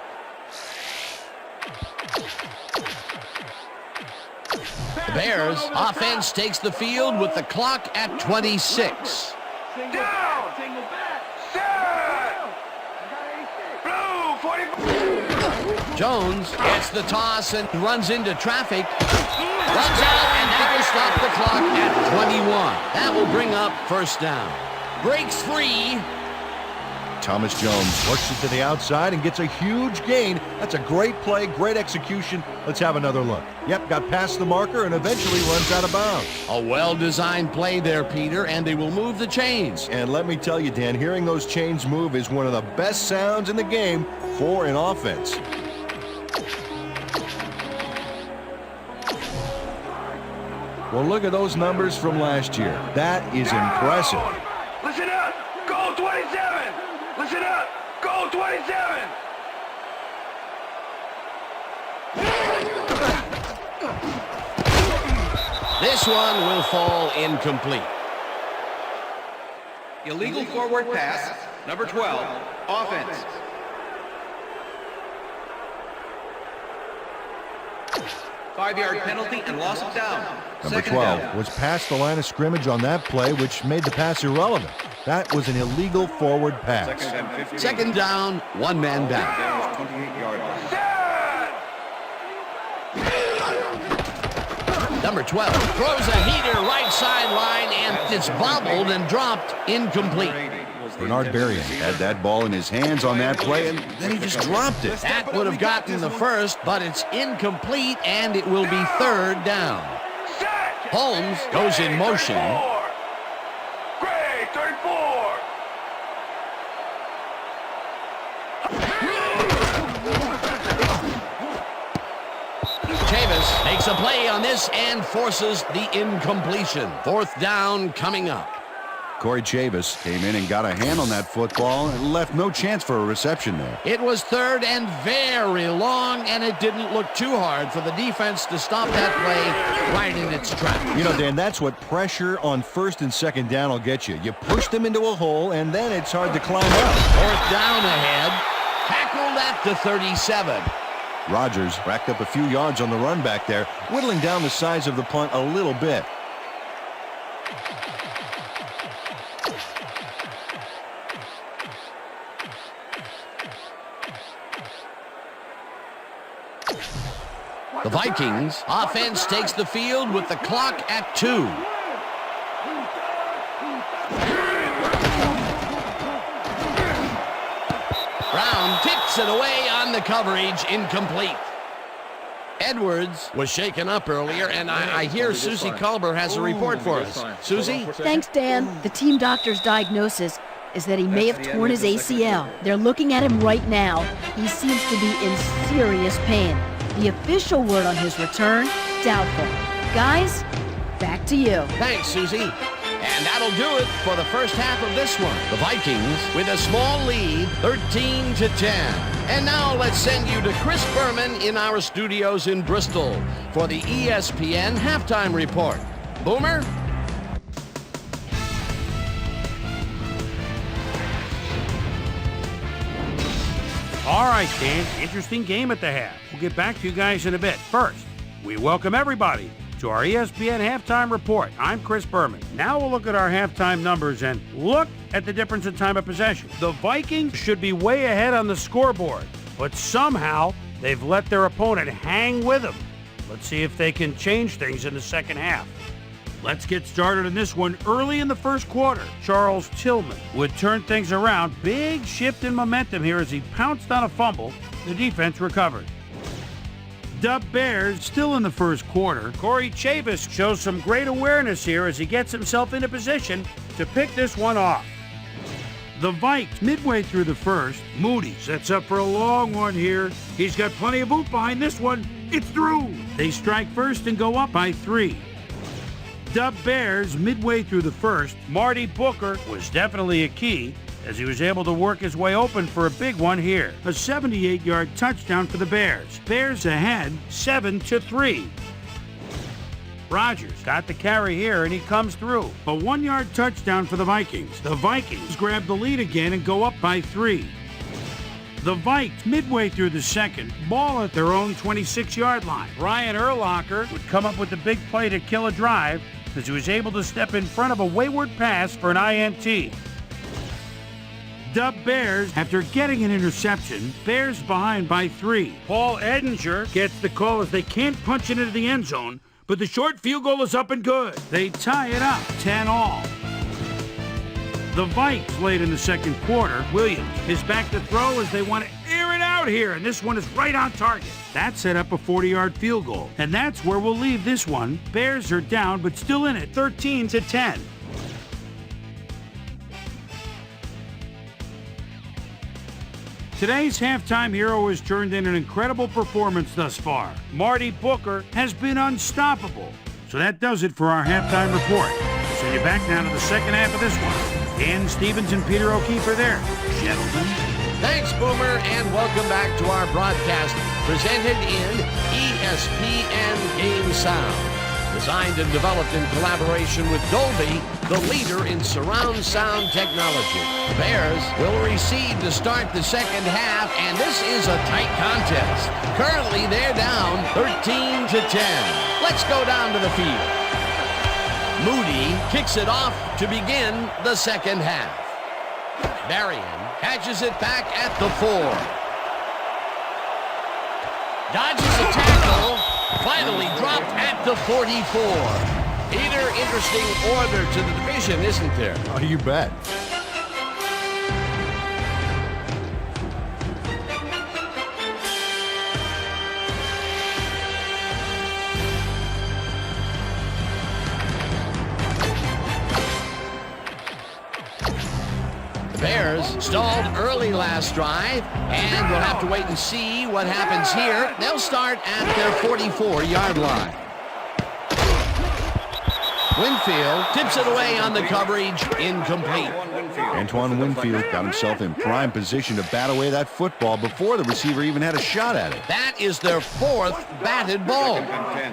Speaker 4: The Bears offense takes the field with the clock at 26.
Speaker 6: Down! Set! Blue, 40...
Speaker 4: Jones gets the toss and runs into traffic. Runs out, and that will stop the clock at 21. That will bring up first down. Breaks free.
Speaker 5: Thomas Jones works it to the outside and gets a huge gain. That's a great play, great execution. Let's have another look. Yep, got past the marker and eventually runs out of bounds.
Speaker 4: A well-designed play there, Peter, and they will move the chains.
Speaker 5: And let me tell you, Dan, hearing those chains move is one of the best sounds in the game for an offense. Well, look at those numbers from last year. That is impressive.
Speaker 6: Listen up! Goal 27! Listen up! Goal 27!
Speaker 4: This one will fall incomplete.
Speaker 8: Illegal forward pass, number 12, offense. Five-yard penalty and loss of down.
Speaker 5: Number
Speaker 8: Second
Speaker 5: 12
Speaker 8: down.
Speaker 5: was past the line of scrimmage on that play, which made the pass irrelevant. That was an illegal forward pass.
Speaker 7: Second and 15.
Speaker 4: Second down, one man down.
Speaker 7: Bears 28-yard line.
Speaker 4: Number 12 throws a heater right sideline, and it's bobbled and dropped incomplete.
Speaker 5: Bernard Berrien had that ball in his hands on that play, and then he just dropped it.
Speaker 4: That would have gotten the first, but it's incomplete, and it will be third down. Holmes goes in motion.
Speaker 6: Gray, 34.
Speaker 4: Chavis makes a play on this and forces the incompletion. Fourth down coming up.
Speaker 5: Corey Chavis came in and got a hand on that football and left no chance for a reception there.
Speaker 4: It was third and very long, and it didn't look too hard for the defense to stop that play right in its tracks.
Speaker 5: You know, Dan, that's what pressure on first and second down will get you. You push them into a hole, and then it's hard to climb up.
Speaker 4: Fourth down ahead. Tackled at the 37.
Speaker 5: Rodgers racked up a few yards on the run back there, whittling down the size of the punt a little bit.
Speaker 4: The Vikings offense takes the field with the clock at 2. Brown tips it away on the coverage, incomplete. Edwards was shaken up earlier, and I hear Susie Culber has a report for us. Susie?
Speaker 10: Thanks, Dan. The team doctor's diagnosis is that he may have torn his ACL. They're looking at him right now. He seems to be in serious pain. The official word on his return, doubtful. Guys, back to you.
Speaker 4: Thanks, Susie. And that'll do it for the first half of this one. The Vikings with a small lead, 13-10. And now let's send you to Chris Berman in our studios in Bristol for the ESPN Halftime Report. Boomer?
Speaker 1: All right, Dan, interesting game at the half. We'll get back to you guys in a bit. First, we welcome everybody to our ESPN Halftime Report. I'm Chris Berman. Now we'll look at our halftime numbers and look at the difference in time of possession. The Vikings should be way ahead on the scoreboard, but somehow they've let their opponent hang with them. Let's see if they can change things in the second half. Let's get started on this one early in the first quarter. Charles Tillman would turn things around. Big shift in momentum here as he pounced on a fumble. The defense recovered. Dub Bears still in the first quarter. Corey Chavis shows some great awareness here as he gets himself into position to pick this one off. The Vikes midway through the first. Moody sets up for a long one here. He's got plenty of boot behind this one. It's through. They strike first and go up by 3. Dub Bears midway through the first. Marty Booker was definitely a key as he was able to work his way open for a big one here. A 78-yard touchdown for the Bears. Bears ahead 7-3. Rodgers got the carry here and he comes through. A 1-yard touchdown for the Vikings. The Vikings grab the lead again and go up by 3. The Vikes, midway through the second, ball at their own 26-yard line. Ryan Urlacher would come up with the big play to kill a drive as he was able to step in front of a wayward pass for an INT. Dub Bears, after getting an interception, Bears behind by 3. Paul Edinger gets the call as they can't punch it into the end zone, but the short field goal is up and good. They tie it up, 10-all. The Vikes late in the second quarter. Williams is back to throw as they want to air it out here, and this one is right on target. That set up a 40-yard field goal, and that's where we'll leave this one. Bears are down, but still in it, 13-10. Today's halftime hero has turned in an incredible performance thus far. Marty Booker has been unstoppable. So that does it for our halftime report. Send you back now to the second half of this one. Dan Stevens and Peter O'Keefe are there. Gentlemen.
Speaker 4: Thanks, Boomer, and welcome back to our broadcast presented in ESPN Game Sound. Designed and developed in collaboration with Dolby, the leader in surround sound technology. Bears will receive to start the second half, and this is a tight contest. Currently, they're down 13-10. Let's go down to the field. Moody kicks it off to begin the second half. Marion catches it back at the 4. Dodges a tackle. Finally dropped at the 44. Peter, interesting order to the division, isn't there?
Speaker 5: Oh, you bet.
Speaker 4: Bears stalled early last drive, and we'll have to wait and see what happens here. They'll start at their 44-yard line. Winfield tips it away on the coverage, incomplete.
Speaker 5: Antoine Winfield got himself in prime position to bat away that football before the receiver even had a shot at it.
Speaker 4: That is their 4th batted ball.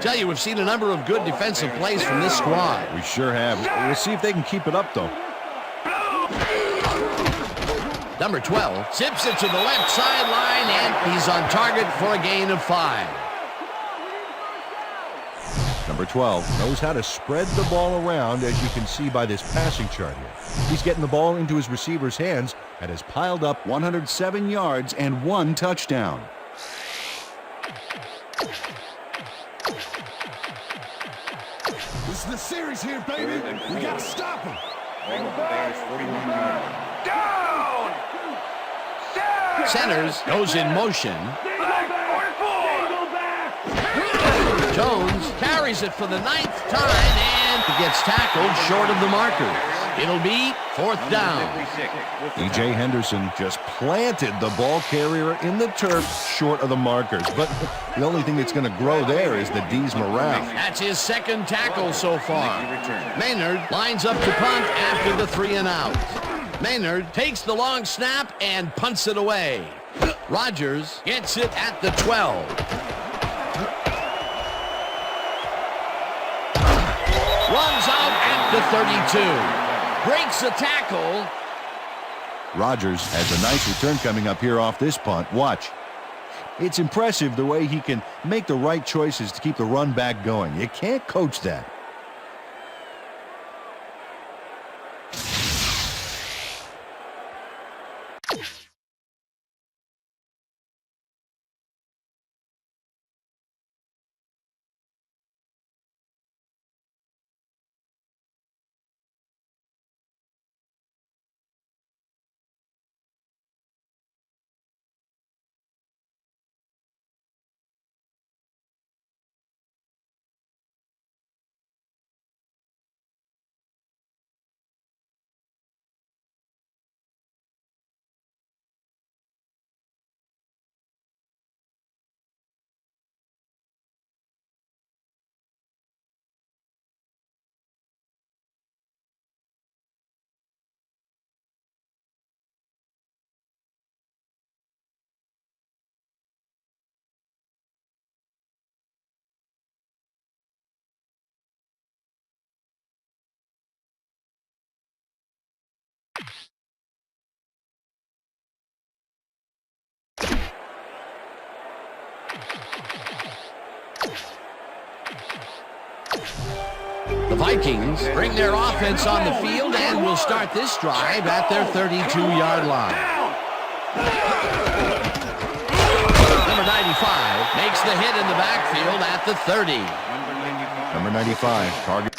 Speaker 4: Tell you, we've seen a number of good defensive plays from this squad.
Speaker 5: We sure have. We'll see if they can keep it up, though.
Speaker 4: Number 12 zips it to the left sideline, and he's on target for a gain of 5.
Speaker 5: Number 12 knows how to spread the ball around, as you can see by this passing chart here. He's getting the ball into his receiver's hands and has piled up 107 yards and 1 touchdown.
Speaker 6: This is the series here, baby. We got to stop him.
Speaker 7: Bears 41 yards.
Speaker 4: Centers goes in motion. Jones carries it for the 9th time, and he gets tackled short of the markers. It'll be 4th down.
Speaker 5: E.J. Henderson just planted the ball carrier in the turf short of the markers. But the only thing that's going to grow there is the D's morale.
Speaker 4: That's his 2nd tackle so far. Maynard lines up to punt after the 3 and out. Maynard takes the long snap and punts it away. Rodgers gets it at the 12. Runs out at the 32. Breaks a tackle.
Speaker 5: Rodgers has a nice return coming up here off this punt. Watch. It's impressive the way he can make the right choices to keep the run back going. You can't coach that.
Speaker 4: The Vikings bring their offense on the field and will start this drive at their 32-yard line. Number 95 makes the hit in the backfield at the 30.
Speaker 5: Number 95, target.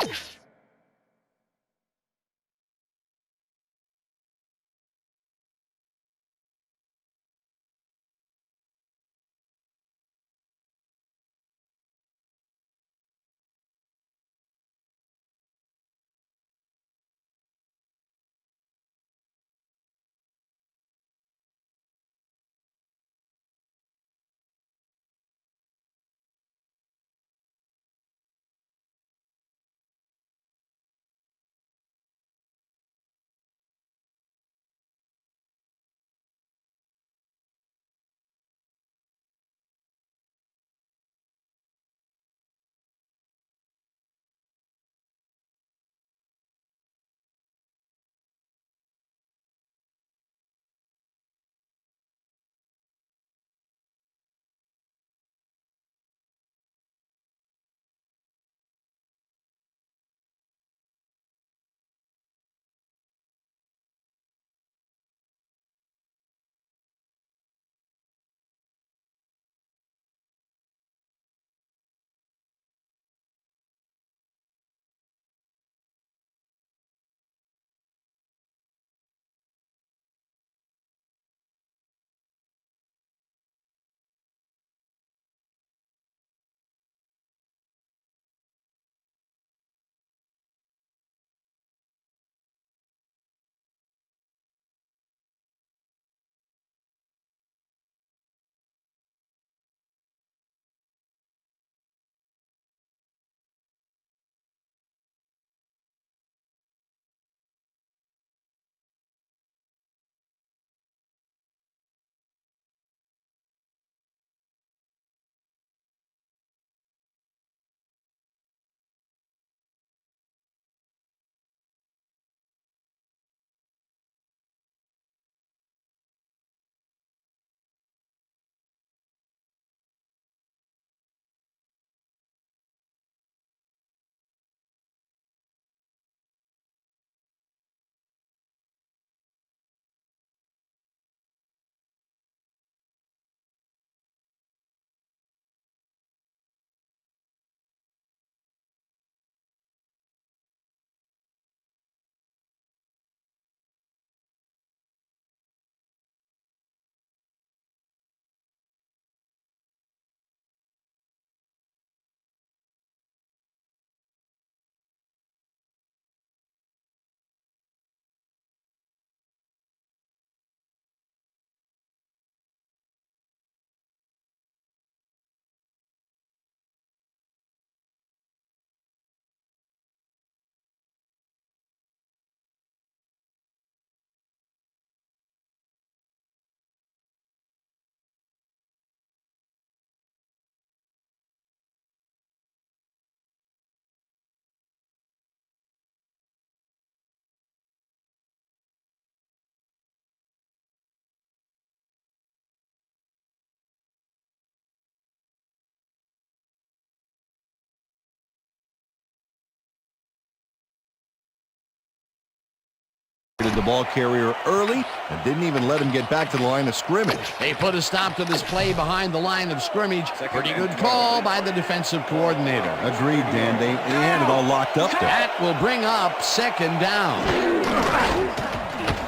Speaker 5: the ball carrier early and didn't even let him get back to the line of scrimmage.
Speaker 4: They put a stop to this play behind the line of scrimmage. Pretty good call by the defensive coordinator.
Speaker 5: Agreed, Dan. They had it all locked up there.
Speaker 4: That will bring up second down.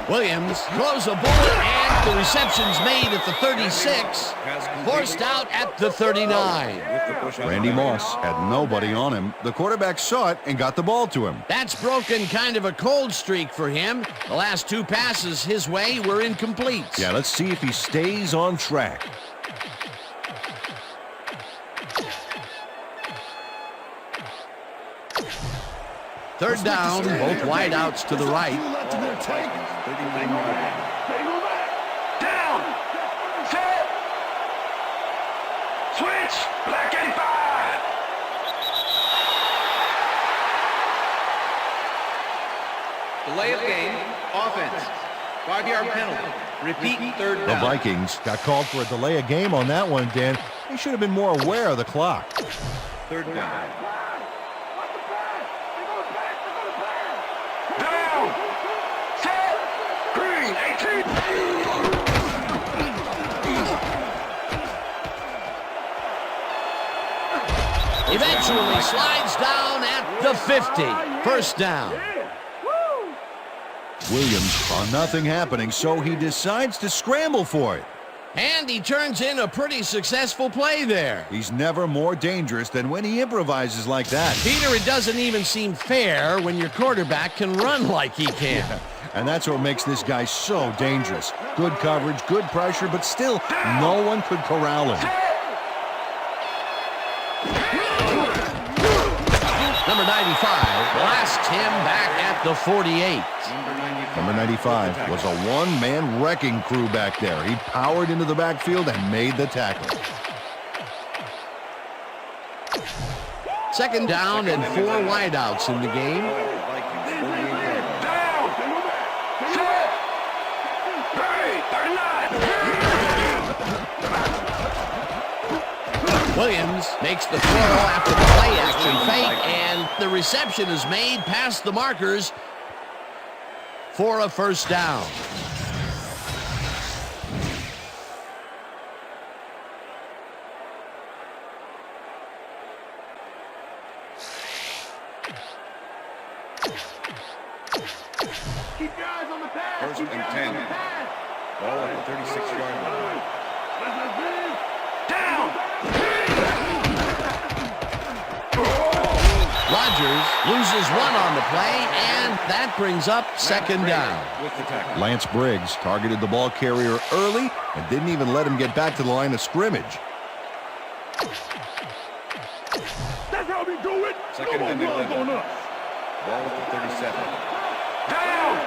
Speaker 4: Williams throws a bullet, and the reception's made at the 36. Forced out at the 39.
Speaker 5: Randy Moss had nobody on him. The quarterback saw it and got the ball to him.
Speaker 4: That's broken kind of a cold streak for him. The last two passes his way were incomplete.
Speaker 5: Yeah, let's see if he stays on track.
Speaker 4: Third down, both wideouts to the right.
Speaker 6: Down. Set. Switch. Black 85.
Speaker 8: Delay of game. Offense. 5-yard penalty. Repeat third
Speaker 5: The
Speaker 8: down.
Speaker 5: Vikings got called for a delay of game on that one, Dan. They should have been more aware of the clock.
Speaker 8: Third down.
Speaker 6: Down. Set. Green 18.
Speaker 4: Eventually slides down at the 50. First down.
Speaker 5: Williams saw nothing happening, so he decides to scramble for it.
Speaker 4: And he turns in a pretty successful play there.
Speaker 5: He's never more dangerous than when he improvises like that.
Speaker 4: Peter, it doesn't even seem fair when your quarterback can run like he can.
Speaker 5: And that's what makes this guy so dangerous. Good coverage, good pressure, but still, no one could corral him.
Speaker 4: Number 95 blasts him back at the 48.
Speaker 5: Number 95 was a one-man wrecking crew back there. He powered into the backfield and made the tackle.
Speaker 4: Second down and 4 wideouts in the game.
Speaker 6: Down. Set. Hey, 39.
Speaker 4: Williams makes the throw after the play-action fake, and the reception is made past the markers for a first down.
Speaker 6: Keep your eyes on the pass.
Speaker 7: First and 10. Ball at the 36-yard line.
Speaker 6: Down.
Speaker 4: Rodgers loses one on the play, and that brings up second down.
Speaker 7: With the tackle.
Speaker 5: Lance Briggs targeted the ball carrier early and didn't even let him get back to the line of scrimmage.
Speaker 6: That's how we do it.
Speaker 7: Second and 11. Ball at the 37.
Speaker 6: Down.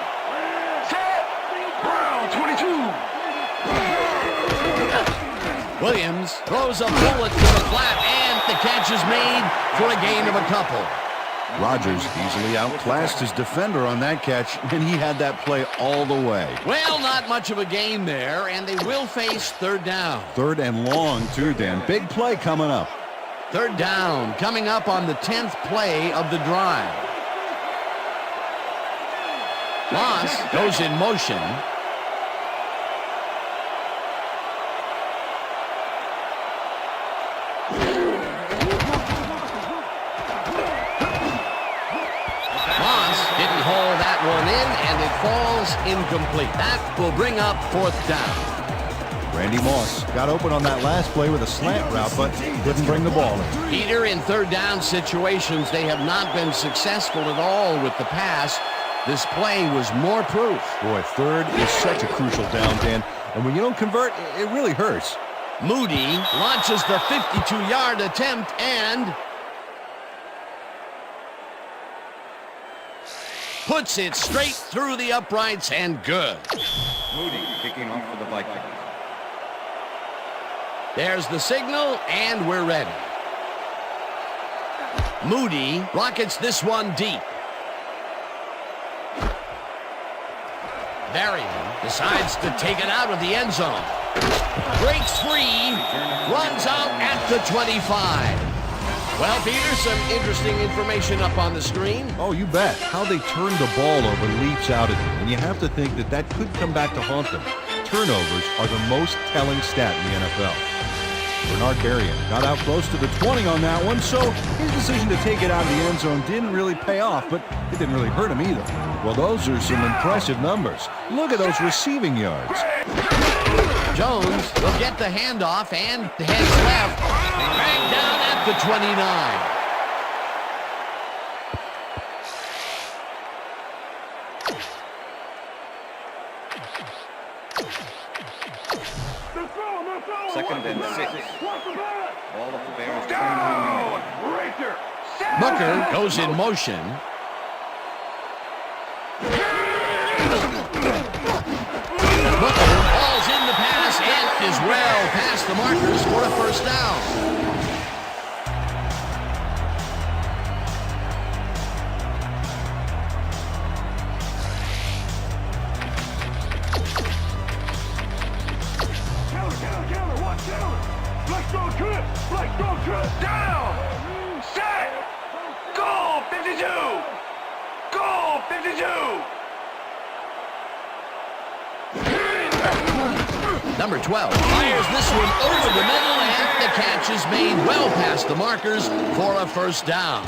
Speaker 6: Set. Brown 22.
Speaker 4: Williams throws a bullet to the flat, and the catch is made for a gain of a couple.
Speaker 5: Rodgers easily outclassed his defender on that catch, and he had that play all the way.
Speaker 4: Well, not much of a gain there, and they will face third down.
Speaker 5: Third and long, too, Dan. Big play coming up.
Speaker 4: Third down coming up on the 10th play of the drive. Moss goes in motion. Didn't haul that one in, and it falls incomplete. That will bring up fourth down.
Speaker 5: Randy Moss got open on that last play with a slant route, but didn't bring the ball in.
Speaker 4: Peter, in third down situations, they have not been successful at all with the pass. This play was more proof.
Speaker 5: Boy, third is such a crucial down, Dan, and when you don't convert, it really hurts.
Speaker 4: Moody launches the 52-yard attempt and puts it straight through the uprights, and good.
Speaker 7: Moody kicking off for the Vikings.
Speaker 4: There's the signal, and we're ready. Moody rockets this one deep. Varian decides to take it out of the end zone. Breaks free, runs out at the 25. Well, Peter, some interesting information up on the screen.
Speaker 5: Oh, you bet. How they turn the ball over leaps out at them, and you have to think that that could come back to haunt them. Turnovers are the most telling stat in the NFL. Bernard Berrien got out close to the 20 on that one, so his decision to take it out of the end zone didn't really pay off, but it didn't really hurt him either. Well, those are some impressive numbers. Look at those receiving yards.
Speaker 4: Jones will get the handoff and heads left. Back down at the 29.
Speaker 7: Second and 6. All of the Bears.
Speaker 4: Booker goes in motion. Booker falls in the pass and is well past the markers for a first down.
Speaker 6: Down! Set! Goal! 52! Goal! 52!
Speaker 4: Number 12 fires this one over the middle, and the catch is made well past the markers for a first down.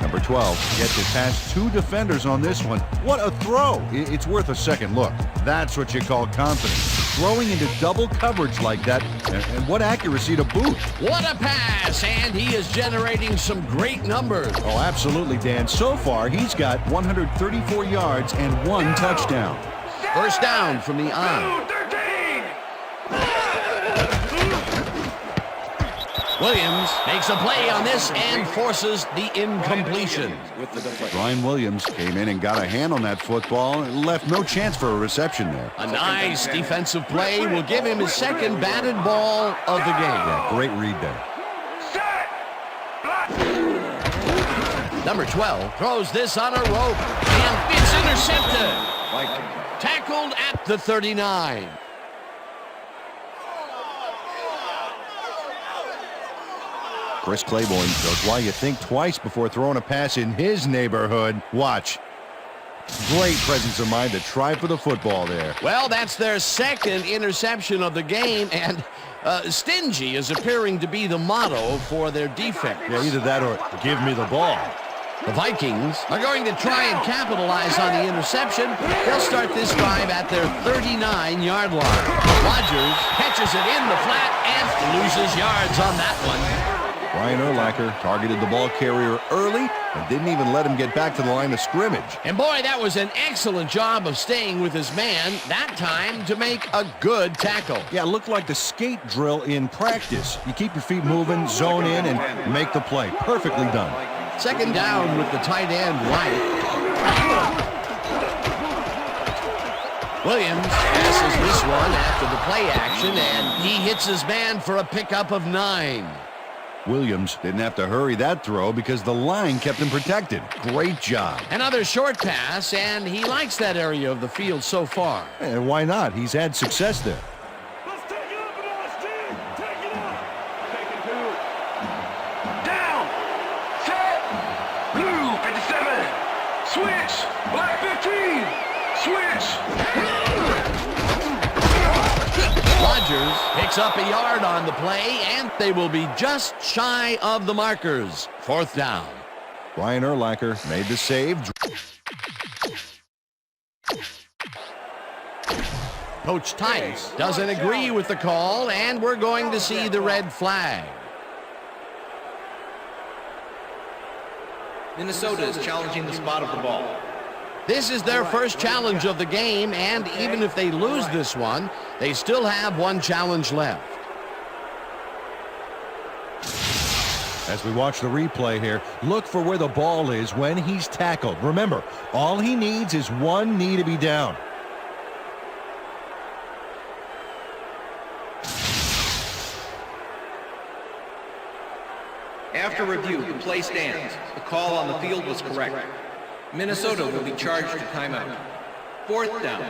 Speaker 5: Number 12 gets it past 2 defenders on this one. What a throw! It's worth a second look. That's what you call confidence. Throwing into double coverage like that, and what accuracy to boot.
Speaker 4: What a pass, and he is generating some great numbers.
Speaker 5: Oh, absolutely, Dan. So far, he's got 134 yards and 1 touchdown.
Speaker 4: First down from the on.
Speaker 6: 13!
Speaker 4: Williams makes a play on this and forces the incompletion.
Speaker 5: Brian Williams came in and got a hand on that football and left no chance for a reception there.
Speaker 4: A nice defensive play will give him his second batted ball of the game.
Speaker 5: Yeah, great read there.
Speaker 4: Number 12 throws this on a rope, and it's intercepted. Tackled at the 39.
Speaker 5: Chris Claiborne shows why you think twice before throwing a pass in his neighborhood. Watch. Great presence of mind to try for the football there.
Speaker 4: Well, that's their second interception of the game, and stingy is appearing to be the motto for their defense.
Speaker 5: Yeah, either that or give me the ball.
Speaker 4: The Vikings are going to try and capitalize on the interception. They'll start this drive at their 39-yard line. Rodgers catches it in the flat and loses yards on that one.
Speaker 5: Brian Urlacher targeted the ball carrier early and didn't even let him get back to the line of scrimmage.
Speaker 4: And boy, that was an excellent job of staying with his man, that time to make a good tackle.
Speaker 5: Yeah, it looked like the skate drill in practice. You keep your feet moving, zone in, and make the play. Perfectly done.
Speaker 4: Second down with the tight end, White. Williams passes this one after the play action, and he hits his man for a pickup of 9.
Speaker 5: Williams didn't have to hurry that throw because the line kept him protected. Great job.
Speaker 4: Another short pass, and he likes that area of the field so far.
Speaker 5: And why not? He's had success there.
Speaker 6: Let's take it up a notch, team! Take it up! Taking 2. Down! Set! Blue 57! Switch! Black 15! Switch!
Speaker 4: Rodgers picks up a yard on the play, and they will be just shy of the markers. Fourth down.
Speaker 5: Brian Urlacher made the save.
Speaker 4: Coach Tice doesn't agree with the call, and we're going to see the red flag.
Speaker 8: Minnesota is challenging the spot of the ball.
Speaker 4: This is their first challenge of the game, and even if they lose this one, they still have one challenge left.
Speaker 5: As we watch the replay here, look for where the ball is when he's tackled. Remember, all he needs is one knee to be down.
Speaker 8: After review, the play stands. The call on the field was correct. Minnesota will be charged to timeout. Fourth down.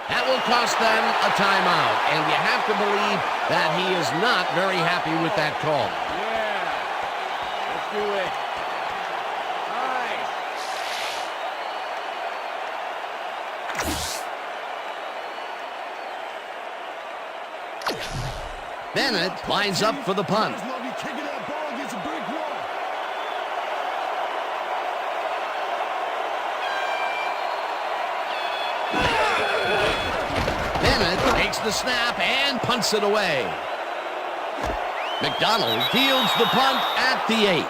Speaker 4: That will cost them a timeout, and you have to believe that he is not very happy with that call.
Speaker 9: Yeah. Let's do it. Nice.
Speaker 4: Bennett lines up for the punt. Bennett takes the snap and punts it away. McDonald fields the punt at the 8.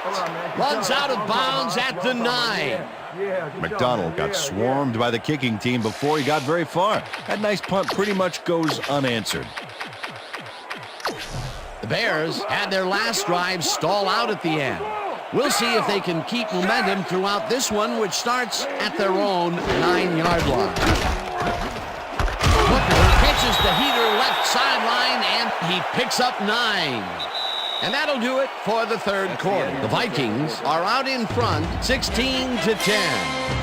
Speaker 4: Runs out of bounds at the 9.
Speaker 5: McDonald got swarmed by the kicking team before he got very far. That nice punt pretty much goes unanswered.
Speaker 4: The Bears had their last drive stall out at the end. We'll see if they can keep momentum throughout this one, which starts at their own 9-yard line. Booker catches the heater left sideline, and he picks up 9. And that'll do it for the third quarter. The Vikings are out in front, 16-10.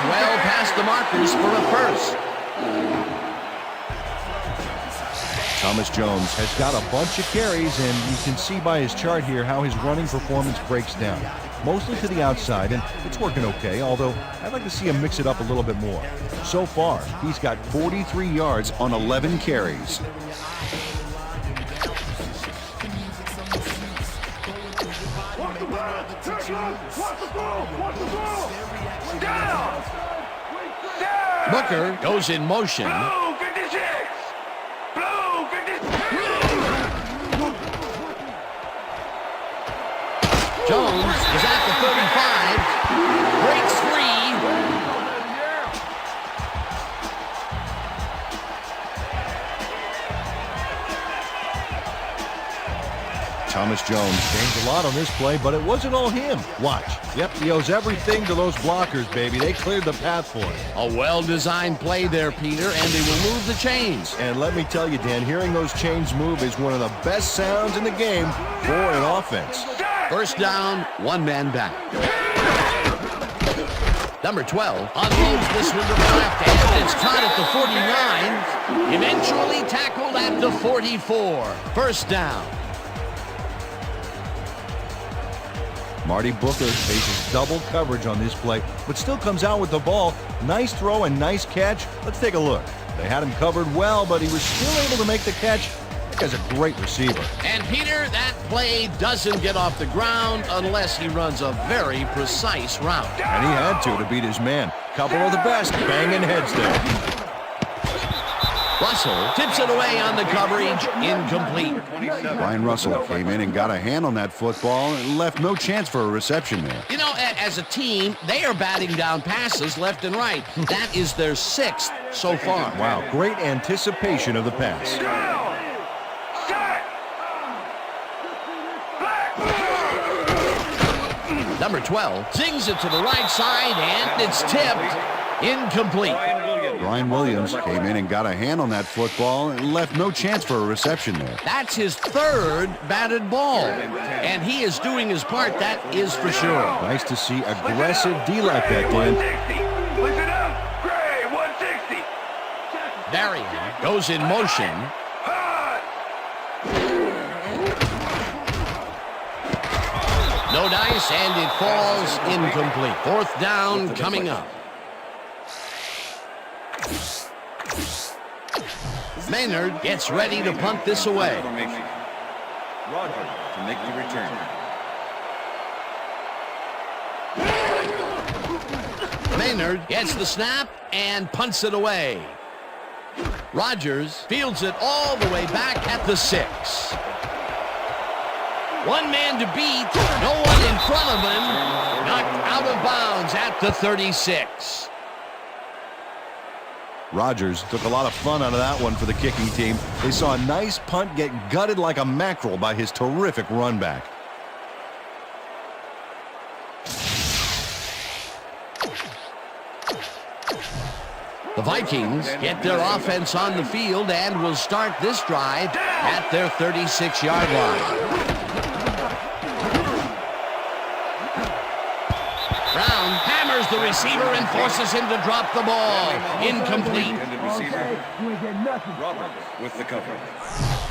Speaker 4: Well past the markers for a first.
Speaker 5: Thomas Jones has got a bunch of carries, and you can see by his chart here how his running performance breaks down. Mostly to the outside, and it's working okay, although I'd like to see him mix it up a little bit more. So far, he's got 43 yards on 11 carries.
Speaker 4: Booker goes in motion.
Speaker 6: Blue 56! Blue 56!
Speaker 4: Jones is at the 35. Breaks free.
Speaker 5: Thomas Jones gained a lot on this play, but it wasn't all him. Watch. Yep, he owes everything to those blockers, baby. They cleared the path for him.
Speaker 4: A well-designed play there, Peter, and they will move the chains.
Speaker 5: And let me tell you, Dan, hearing those chains move is one of the best sounds in the game for an offense.
Speaker 4: First down, one man back. Number 12 unloads this one to the left, and it's caught at the 49. Eventually tackled at the 44. First down.
Speaker 5: Marty Booker faces double coverage on this play, but still comes out with the ball. Nice throw and nice catch. Let's take a look. They had him covered well, but he was still able to make the catch. That guy's a great receiver.
Speaker 4: And Peter, that play doesn't get off the ground unless he runs a very precise route.
Speaker 5: And he had to beat his man. Couple of the best banging heads there.
Speaker 4: Russell tips it away on the coverage, incomplete.
Speaker 5: Brian Russell came in and got a hand on that football and left no chance for a reception there.
Speaker 4: You know, as a team, they are batting down passes left and right. That is their 6th so far.
Speaker 5: Wow, great anticipation of the pass.
Speaker 4: Number 12 zings it to the right side, and it's tipped, incomplete.
Speaker 5: Brian Williams came in and got a hand on that football and left no chance for a reception there.
Speaker 4: That's his 3rd batted ball, and he is doing his part, that is for sure.
Speaker 5: Nice to see aggressive D like that, Dan.
Speaker 6: Listen up, Gray, 160.
Speaker 4: Varian goes in motion. No dice, and it falls incomplete. 4th down coming up. Maynard gets ready to punt this away.
Speaker 7: Roger to make the return.
Speaker 4: Maynard gets the snap and punts it away. Rogers fields it all the way back at the 6. One man to beat, no one in front of him. Knocked out of bounds at the 36.
Speaker 5: Rodgers took a lot of fun out of that one for the kicking team. They saw a nice punt get gutted like a mackerel by his terrific run back.
Speaker 4: The Vikings get their offense on the field and will start this drive at their 36-yard line. Brown hammers the receiver and forces him to drop the ball. Incomplete.
Speaker 7: Roberts with the cover.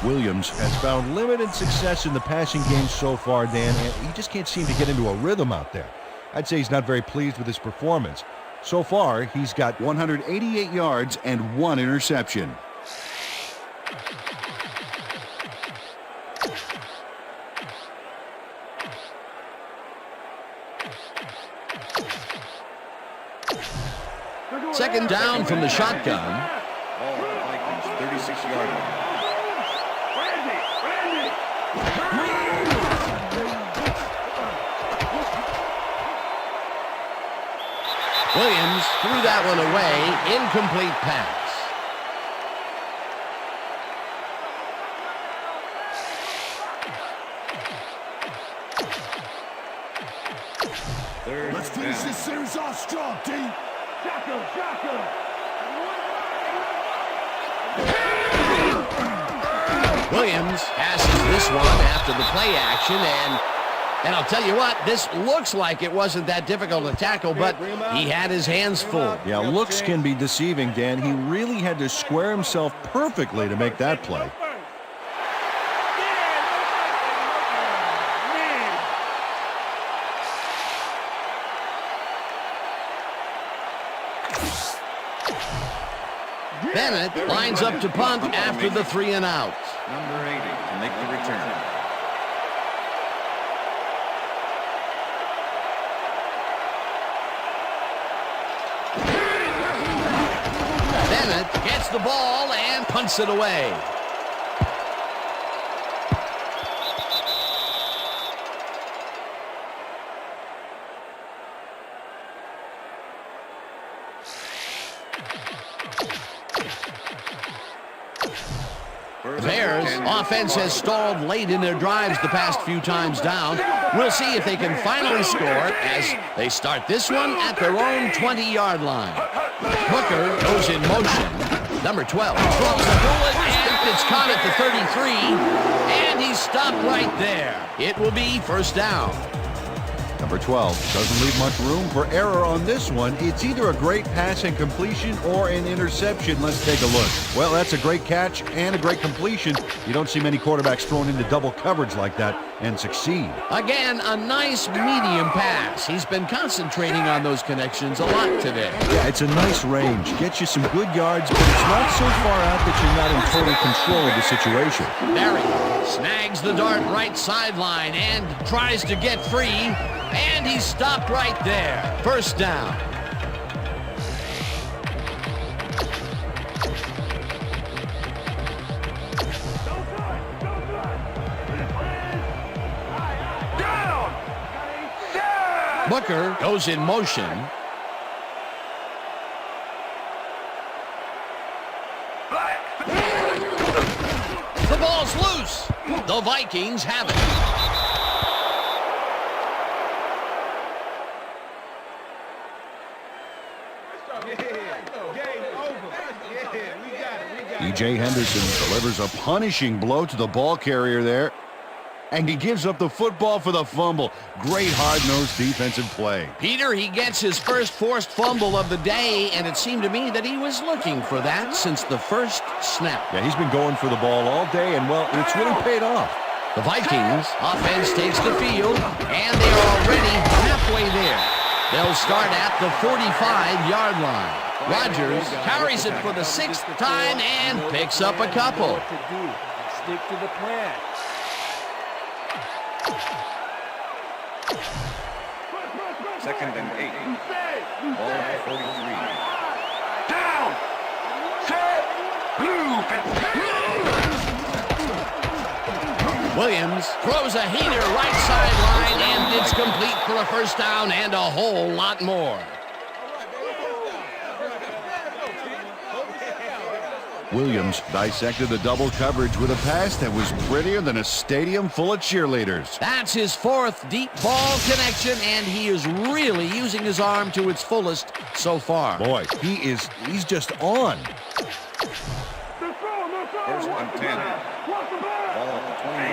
Speaker 5: Williams has found limited success in the passing game so far, Dan, and he just can't seem to get into a rhythm out there. I'd say he's not very pleased with his performance. So far, he's got 188 yards and 1 interception.
Speaker 4: Second down from the shotgun.
Speaker 7: Ball Vikings 36-yard line.
Speaker 4: Williams threw that one away. Incomplete pass.
Speaker 6: Let's finish this series off strong, D.
Speaker 4: Williams passes this one after the play action, and I'll tell you what, this looks like it wasn't that difficult to tackle, but he had his hands full.
Speaker 5: Yeah, looks can be deceiving, Dan. He really had to square himself perfectly to make that play.
Speaker 4: Bennett lines up to punt after the 3 and out.
Speaker 7: Number 80 to make the return.
Speaker 4: Bennett gets the ball and punts it away. Bears offense has stalled late in their drives the past few times down. We'll see if they can finally score as they start this one at their own 20-yard line. Booker goes in motion. Number 12 throws a bullet, and it's caught at the 33, and he's stopped right there. It will be first down.
Speaker 5: Number 12 doesn't leave much room for error on this one. It's either a great pass and completion or an interception. Let's take a look. Well, that's a great catch and a great completion. You don't see many quarterbacks thrown into double coverage like that and succeed.
Speaker 4: Again, a nice medium pass. He's been concentrating on those connections a lot today.
Speaker 5: Yeah, it's a nice range. Gets you some good yards, but it's not so far out that you're not in total control of the situation.
Speaker 4: Barry snags the dart right sideline and tries to get free. And he's stopped right there. First down. Booker goes in motion. The ball's loose. The Vikings have it.
Speaker 5: E.J. Henderson delivers a punishing blow to the ball carrier there. And he gives up the football for the fumble. Great hard-nosed defensive play.
Speaker 4: Peter, he gets his first forced fumble of the day, and it seemed to me that he was looking for that since the first snap.
Speaker 5: Yeah, he's been going for the ball all day, and, well, it's really paid off.
Speaker 4: The Vikings offense takes the field, and they are already halfway there. They'll start at the 45-yard line. Rodgers carries it for the 6th time and picks up a couple.
Speaker 8: Stick to the plan.
Speaker 7: Second and 8. Ball at the 43.
Speaker 6: Down. Set. Blue.
Speaker 4: Williams throws a heater right sideline, and it's complete for a first down and a whole lot more.
Speaker 5: Williams dissected the double coverage with a pass that was prettier than a stadium full of cheerleaders.
Speaker 4: That's his fourth deep ball connection, and he is really using his arm to its fullest so far.
Speaker 5: Boy, he's just on.
Speaker 7: First and 10. Ball at the 20.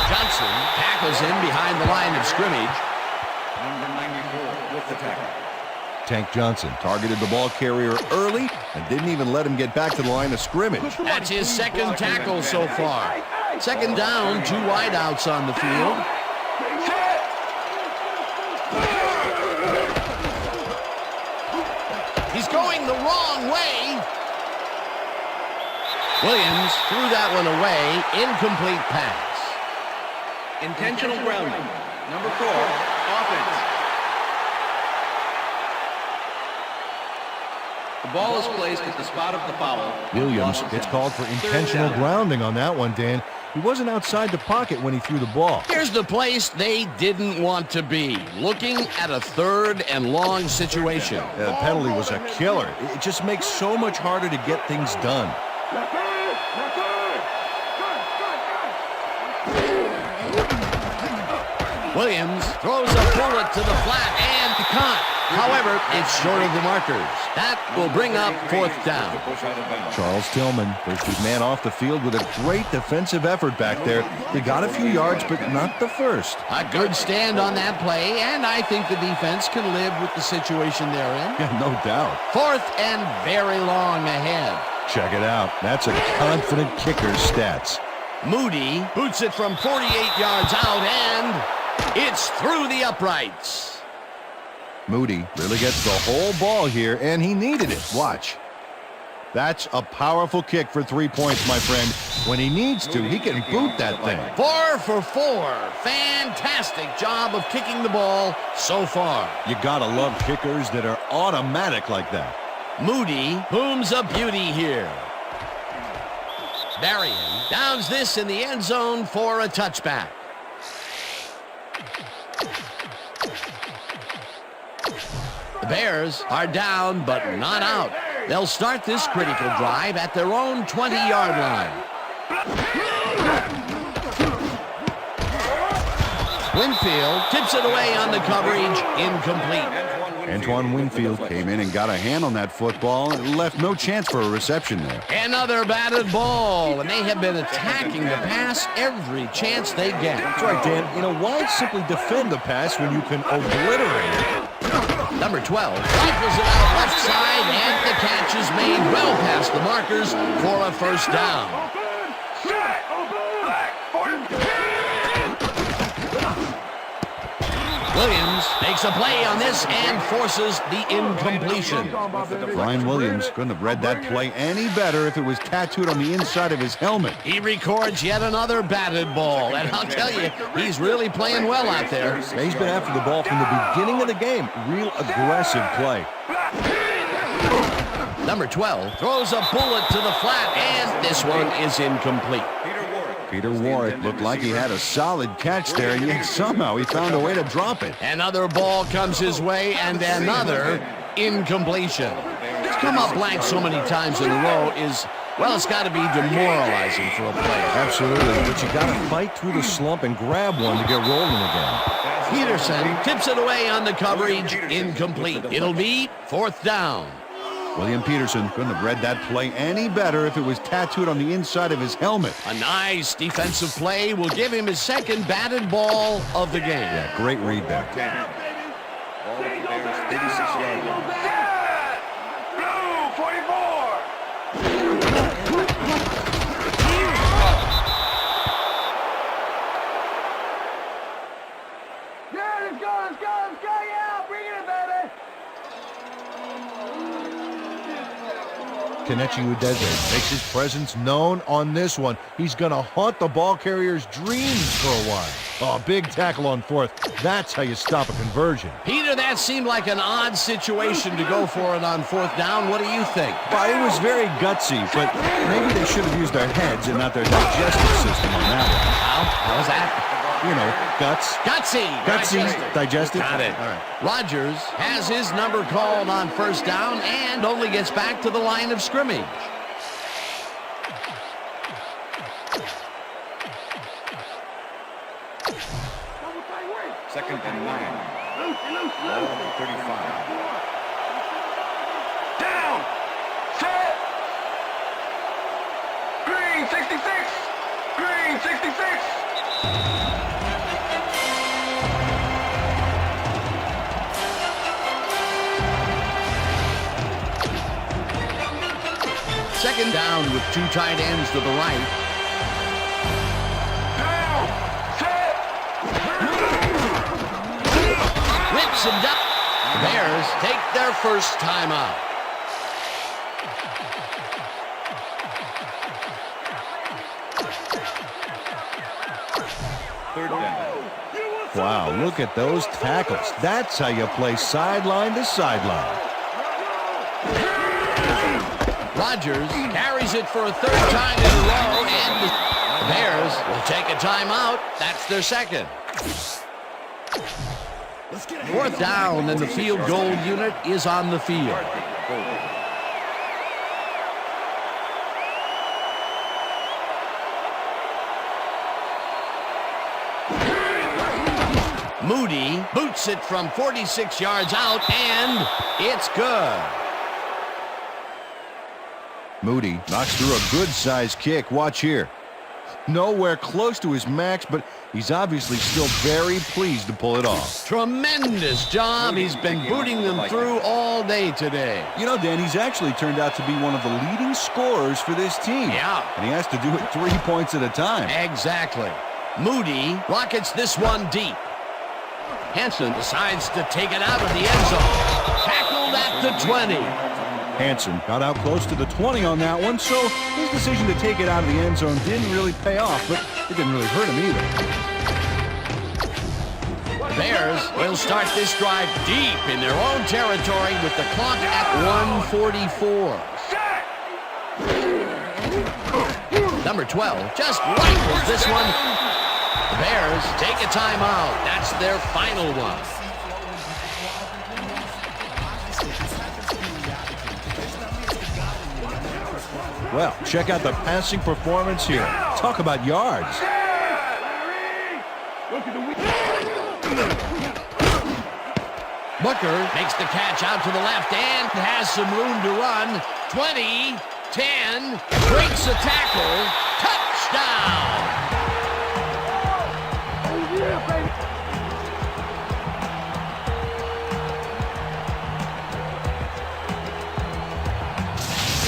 Speaker 4: Johnson tackles him behind the line of scrimmage.
Speaker 7: Number 94 with the tackle.
Speaker 5: Tank Johnson targeted the ball carrier early and didn't even let him get back to the line of scrimmage.
Speaker 4: That's his second tackle so far. Second down, 2 wideouts on the field. He's going the wrong way. Williams threw that one away. Incomplete pass.
Speaker 8: Intentional grounding. Number 4, offense. The ball is placed at the spot of the foul.
Speaker 5: Williams gets called for intentional grounding on that one, Dan. He wasn't outside the pocket when he threw the ball.
Speaker 4: Here's the place they didn't want to be. Looking at a 3rd and long situation.
Speaker 5: The penalty was a killer. It just makes so much harder to get things done.
Speaker 4: Williams throws a bullet to the flat and caught. However, it's short of the markers. That will bring up 4th down.
Speaker 5: Charles Tillman pushed his man off the field with a great defensive effort back there. They got a few yards, but not the first.
Speaker 4: A good stand on that play, and I think the defense can live with the situation they're in.
Speaker 5: Yeah, no doubt.
Speaker 4: 4th and very long ahead.
Speaker 5: Check it out. That's a confident kicker's stats.
Speaker 4: Moody boots it from 48 yards out, and it's through the uprights.
Speaker 5: Moody really gets the whole ball here, and he needed it. Watch. That's a powerful kick for 3 points, my friend. When he needs to, he can boot that thing.
Speaker 4: 4 for 4. Fantastic job of kicking the ball so far.
Speaker 5: You gotta love kickers that are automatic like that.
Speaker 4: Moody booms a beauty here. Berrien downs this in the end zone for a touchback. The Bears are down but not out. They'll start this critical drive at their own 20-yard line. Winfield tips it away on the coverage, incomplete.
Speaker 5: Antoine Winfield came in and got a hand on that football and left no chance for a reception there.
Speaker 4: Another batted ball, and they have been attacking the pass every chance they get.
Speaker 5: That's right, Dan. You know, why simply defend the pass when you can obliterate it?
Speaker 4: Number 12 rifles it out left side, and the catch is made well past the markers for a 1st down. Williams makes a play on this and forces the incompletion.
Speaker 5: Brian Williams couldn't have read that play any better if it was tattooed on the inside of his helmet.
Speaker 4: He records yet another batted ball, and I'll tell you, he's really playing well out there.
Speaker 5: He's been after the ball from the beginning of the game. Real aggressive play.
Speaker 4: Number 12 throws a bullet to the flat, and this one is incomplete.
Speaker 5: Peter Warwick looked like he had a solid catch there, and yet somehow he found a way to drop it.
Speaker 4: Another ball comes his way, and another incompletion. To come up blank so many times in a row is, well, it's got to be demoralizing for a player.
Speaker 5: Absolutely, but you got to fight through the slump and grab one to get rolling again.
Speaker 4: Peterson tips it away on the coverage, incomplete. It'll be 4th down.
Speaker 5: William Peterson couldn't have read that play any better if it was tattooed on the inside of his helmet.
Speaker 4: A nice defensive play will give him his 2nd batted ball of the game.
Speaker 5: Yeah, great read there.
Speaker 7: Ball at the Bears' 36-yard line. Blue 44.
Speaker 5: Kelechi Udeze makes his presence known on this one. He's going to haunt the ball carrier's dreams for a while. Oh, big tackle on 4th. That's how you stop a conversion.
Speaker 4: Peter, that seemed like an odd situation to go for it on 4th down. What do you think?
Speaker 5: Well, it was very gutsy, but maybe they should have used their heads and not their digestive system on that one.
Speaker 4: How was that?
Speaker 5: guts.
Speaker 4: Gutsy.
Speaker 5: Digested.
Speaker 4: Got it.
Speaker 5: All right.
Speaker 4: Rogers has his number called on first down and only gets back to the line of scrimmage.
Speaker 7: Second and 9. Ball at the 35.
Speaker 6: Down. Set. Green 66. Green 66.
Speaker 4: Second down with two tight ends to the right.
Speaker 6: Down. Set.
Speaker 4: Whips him down. Bears take their first timeout.
Speaker 7: Third down.
Speaker 5: Wow, look at those tackles. That's how you play sideline to sideline.
Speaker 4: Rogers carries it for a third time in a row, and the Bears will take a timeout. That's their second. Fourth down, and the field goal unit is on the field. Moody boots it from 46 yards out, and it's good.
Speaker 5: Moody knocks through a good-sized kick. Watch here. Nowhere close to his max, but he's obviously still very pleased to pull it off.
Speaker 4: Tremendous job. He's been booting them through all day today.
Speaker 5: Dan, he's actually turned out to be one of the leading scorers for this team.
Speaker 4: Yeah.
Speaker 5: And he has to do it 3 points at a time.
Speaker 4: Exactly. Moody rockets this one deep. Hanson decides to take it out of the end zone. Tackled at the 20.
Speaker 5: Hanson got out close to the 20 on that one, so his decision to take it out of the end zone didn't really pay off, but it didn't really hurt him either.
Speaker 4: Bears will start this drive deep in their own territory with the clock at 1:44. Number 12 just rifles this one. The Bears take a timeout. That's their final one.
Speaker 5: Well, check out the passing performance here. Talk about yards.
Speaker 4: Booker makes the catch out to the left and has some room to run. 20, 10, breaks a tackle. Touchdown!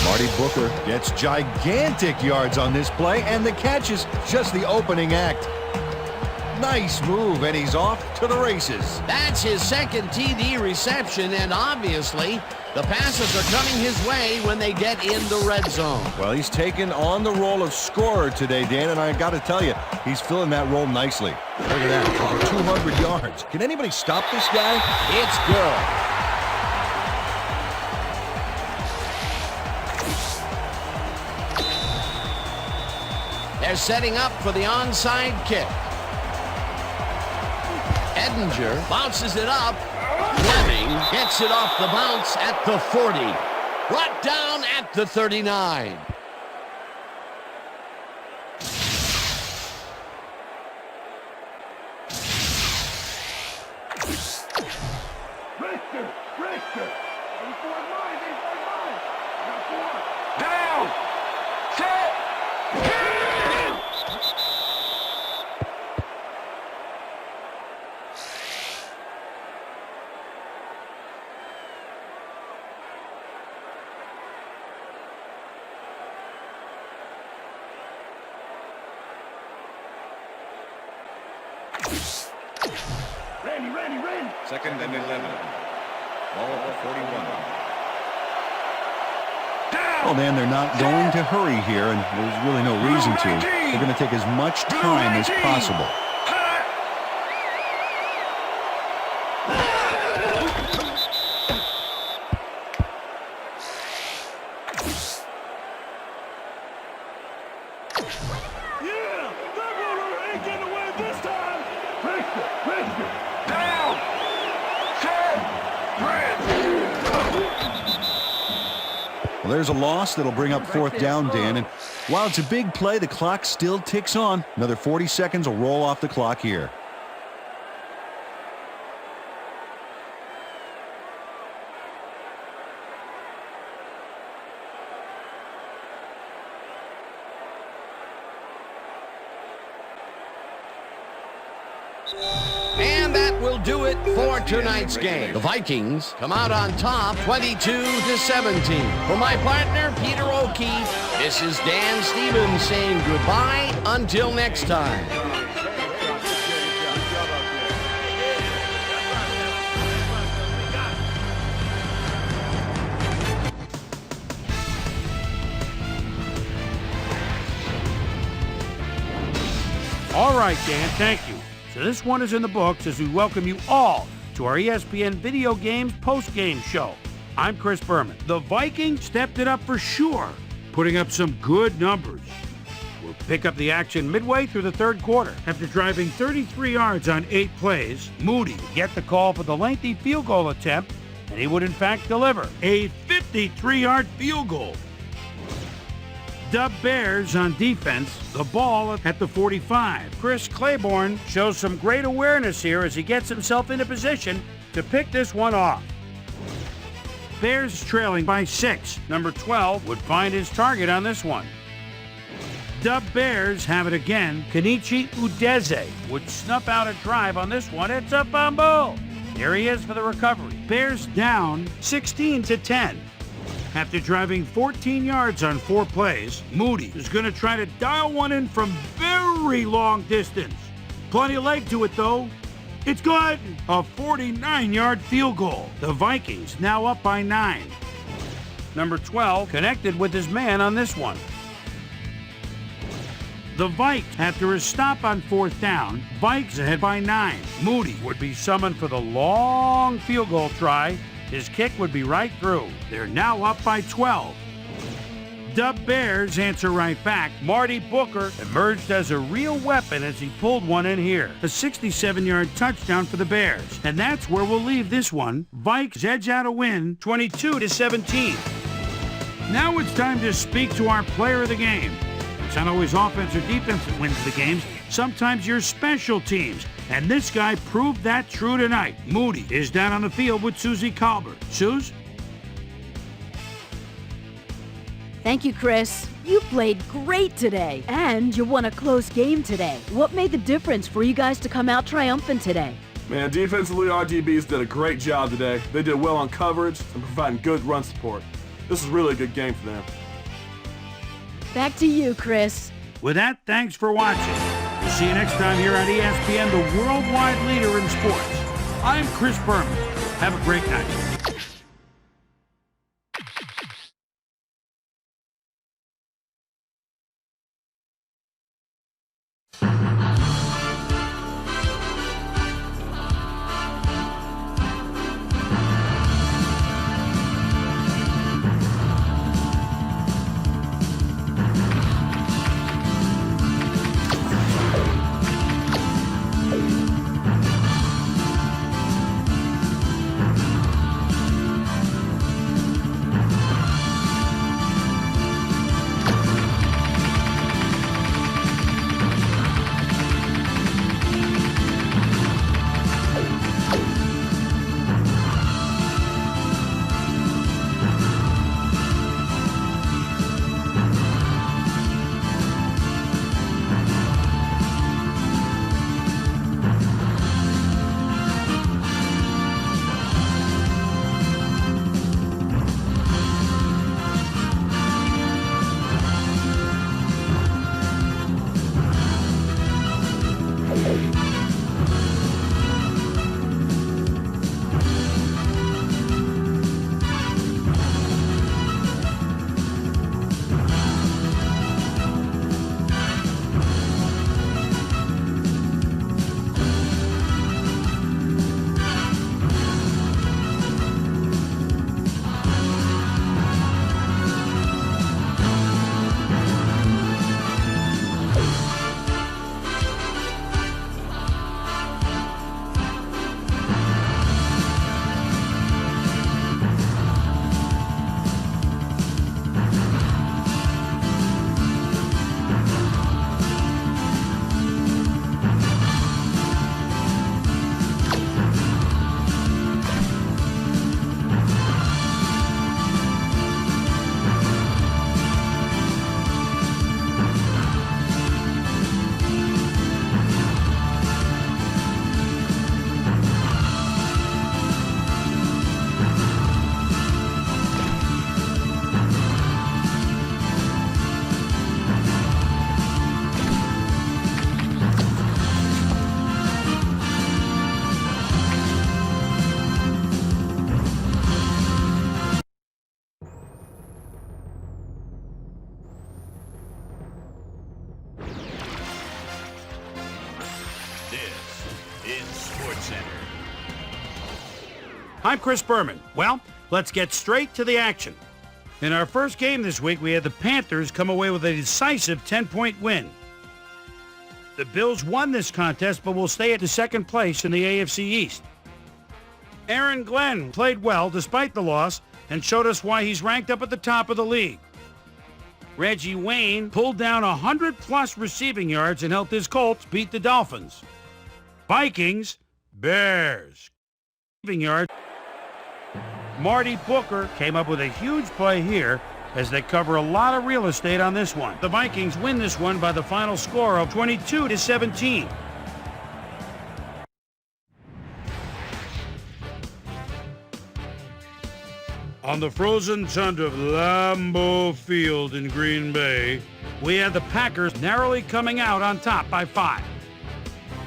Speaker 5: Marty Booker gets gigantic yards on this play, and the catch is just the opening act. Nice move, and he's off to the races.
Speaker 4: That's his second TD reception, and obviously the passes are coming his way when they get in the red zone.
Speaker 5: Well, he's taken on the role of scorer today, Dan, and I got to tell you, he's filling that role nicely. Look at that, over 200 yards. Can anybody stop this guy?
Speaker 4: It's good. They're setting up for the onside kick. Edinger bounces it up. Fleming gets it off the bounce at the 40. Brought down at the 39.
Speaker 6: Down. Set. Randy.
Speaker 7: Second and 11. Ball at the 41.
Speaker 5: Well, Dan, they're not going to hurry here, and there's really no reason to. They're going to take as much time as possible. Well, there's a loss that'll bring up fourth down, Dan. And while it's a big play, the clock still ticks on. Another 40 seconds will roll off the clock here.
Speaker 4: And that will do it for tonight's game. The Vikings come out on top 22-17. For my partner, Peter O'Keefe, this is Dan Stevens saying goodbye until next time.
Speaker 1: All right, Dan, thank you. So this one is in the books as we welcome you all to our ESPN Video Games post-game show. I'm Chris Berman. The Vikings stepped it up for sure, putting up some good numbers. We'll pick up the action midway through the third quarter. After driving 33 yards on 8 plays, Moody would get the call for the lengthy field goal attempt, and he would in fact deliver a 53-yard field goal. The Bears on defense, the ball at the 45. Chris Claiborne shows some great awareness here as he gets himself into position to pick this one off. Bears trailing by 6. Number 12 would find his target on this one. The Bears have it again. Kenichi Udeze would snuff out a drive on this one. It's a fumble. Here he is for the recovery. Bears down 16-10. After driving 14 yards on 4 plays, Moody is going to try to dial one in from very long distance. Plenty of leg to it, though. It's good. A 49-yard field goal. The Vikings now up by 9. Number 12 connected with his man on this one. The Vikes, after his stop on 4th down, Vikes ahead by 9. Moody would be summoned for the long field goal try. His kick would be right through. They're now up by 12. The Bears answer right back. Marty Booker emerged as a real weapon as he pulled one in here. A 67-yard touchdown for the Bears. And that's where we'll leave this one. Vikes edge out a win, 22-17. Now it's time to speak to our player of the game. It's not always offense or defense that wins the games. Sometimes your special teams. And this guy proved that true tonight. Moody is down on the field with Susie Colbert. Suze?
Speaker 10: Thank you, Chris. You played great today, and you won a close game today. What made the difference for you guys to come out triumphant today?
Speaker 9: Man, defensively, our DBs did a great job today. They did well on coverage and providing good run support. This is really a good game for them.
Speaker 10: Back to you, Chris.
Speaker 1: With that, thanks for watching. We'll see you next time here on ESPN, the worldwide leader in sports. I'm Chris Berman. Have a great night. I'm Chris Berman. Well, let's get straight to the action. In our first game this week, we had the Panthers come away with a decisive 10-point win. The Bills won this contest, but will stay at the second place in the AFC East. Aaron Glenn played well despite the loss and showed us why he's ranked up at the top of the league. Reggie Wayne pulled down 100-plus receiving yards and helped his Colts beat the Dolphins. Vikings, Bears. Receiving yards. Marty Booker came up with a huge play here as they cover a lot of real estate on this one. The Vikings win this one by the final score of 22-17. On the frozen tundra of Lambeau Field in Green Bay, we had the Packers narrowly coming out on top by 5.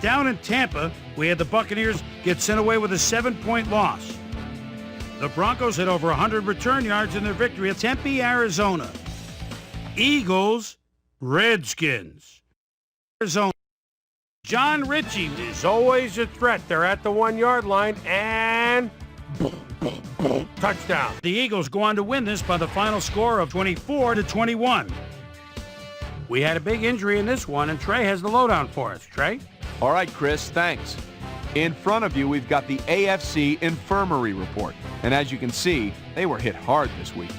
Speaker 1: Down in Tampa, we had the Buccaneers get sent away with a 7-point loss. The Broncos had over 100 return yards in their victory at Tempe, Arizona. Eagles, Redskins. Arizona. John Ritchie is always a threat. They're at the 1-yard line and touchdown. The Eagles go on to win this by the final score of 24-21. We had a big injury in this one, and Trey has the lowdown for us. Trey?
Speaker 2: All right, Chris, thanks. In front of you, we've got the AFC Infirmary report. And as you can see, they were hit hard this week.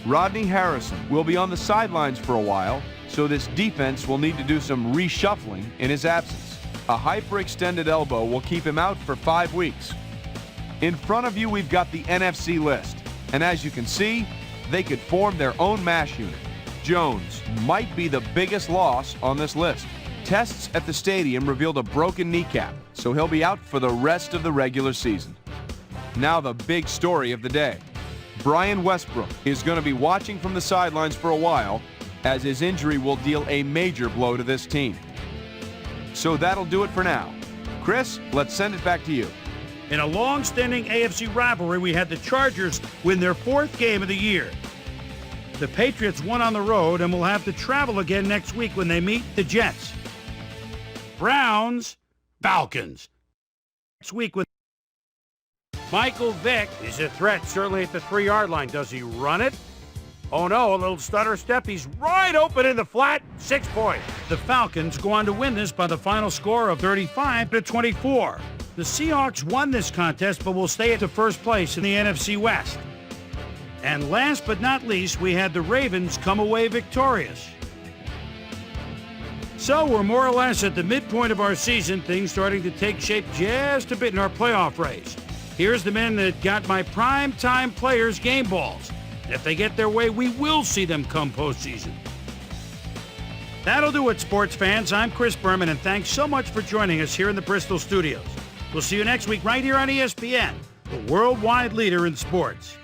Speaker 2: Rodney Harrison will be on the sidelines for a while, so this defense will need to do some reshuffling in his absence. A hyperextended elbow will keep him out for 5 weeks. In front of you, we've got the NFC list. And as you can see, they could form their own MASH unit. Jones might be the biggest loss on this list. Tests at the stadium revealed a broken kneecap, so he'll be out for the rest of the regular season. Now the big story of the day. Brian Westbrook is going to be watching from the sidelines for a while, as his injury will deal a major blow to this team. So that'll do it for now. Chris, let's send it back to you.
Speaker 1: In a long-standing AFC rivalry, we had the Chargers win their 4th game of the year. The Patriots won on the road and will have to travel again next week when they meet the Jets. Browns, Falcons. Next week with Michael Vick is a threat, certainly at the 3-yard line. Does he run it? Oh no, a little stutter step. He's right open in the flat. 6 points. The Falcons go on to win this by the final score of 35-24. The Seahawks won this contest, but will stay at the first place in the NFC West. And last but not least, we had the Ravens come away victorious. So we're more or less at the midpoint of our season, things starting to take shape just a bit in our playoff race. Here's the men that got my prime-time players game balls. If they get their way, we will see them come postseason. That'll do it, sports fans. I'm Chris Berman, and thanks so much for joining us here in the Bristol studios. We'll see you next week right here on ESPN, the worldwide leader in sports.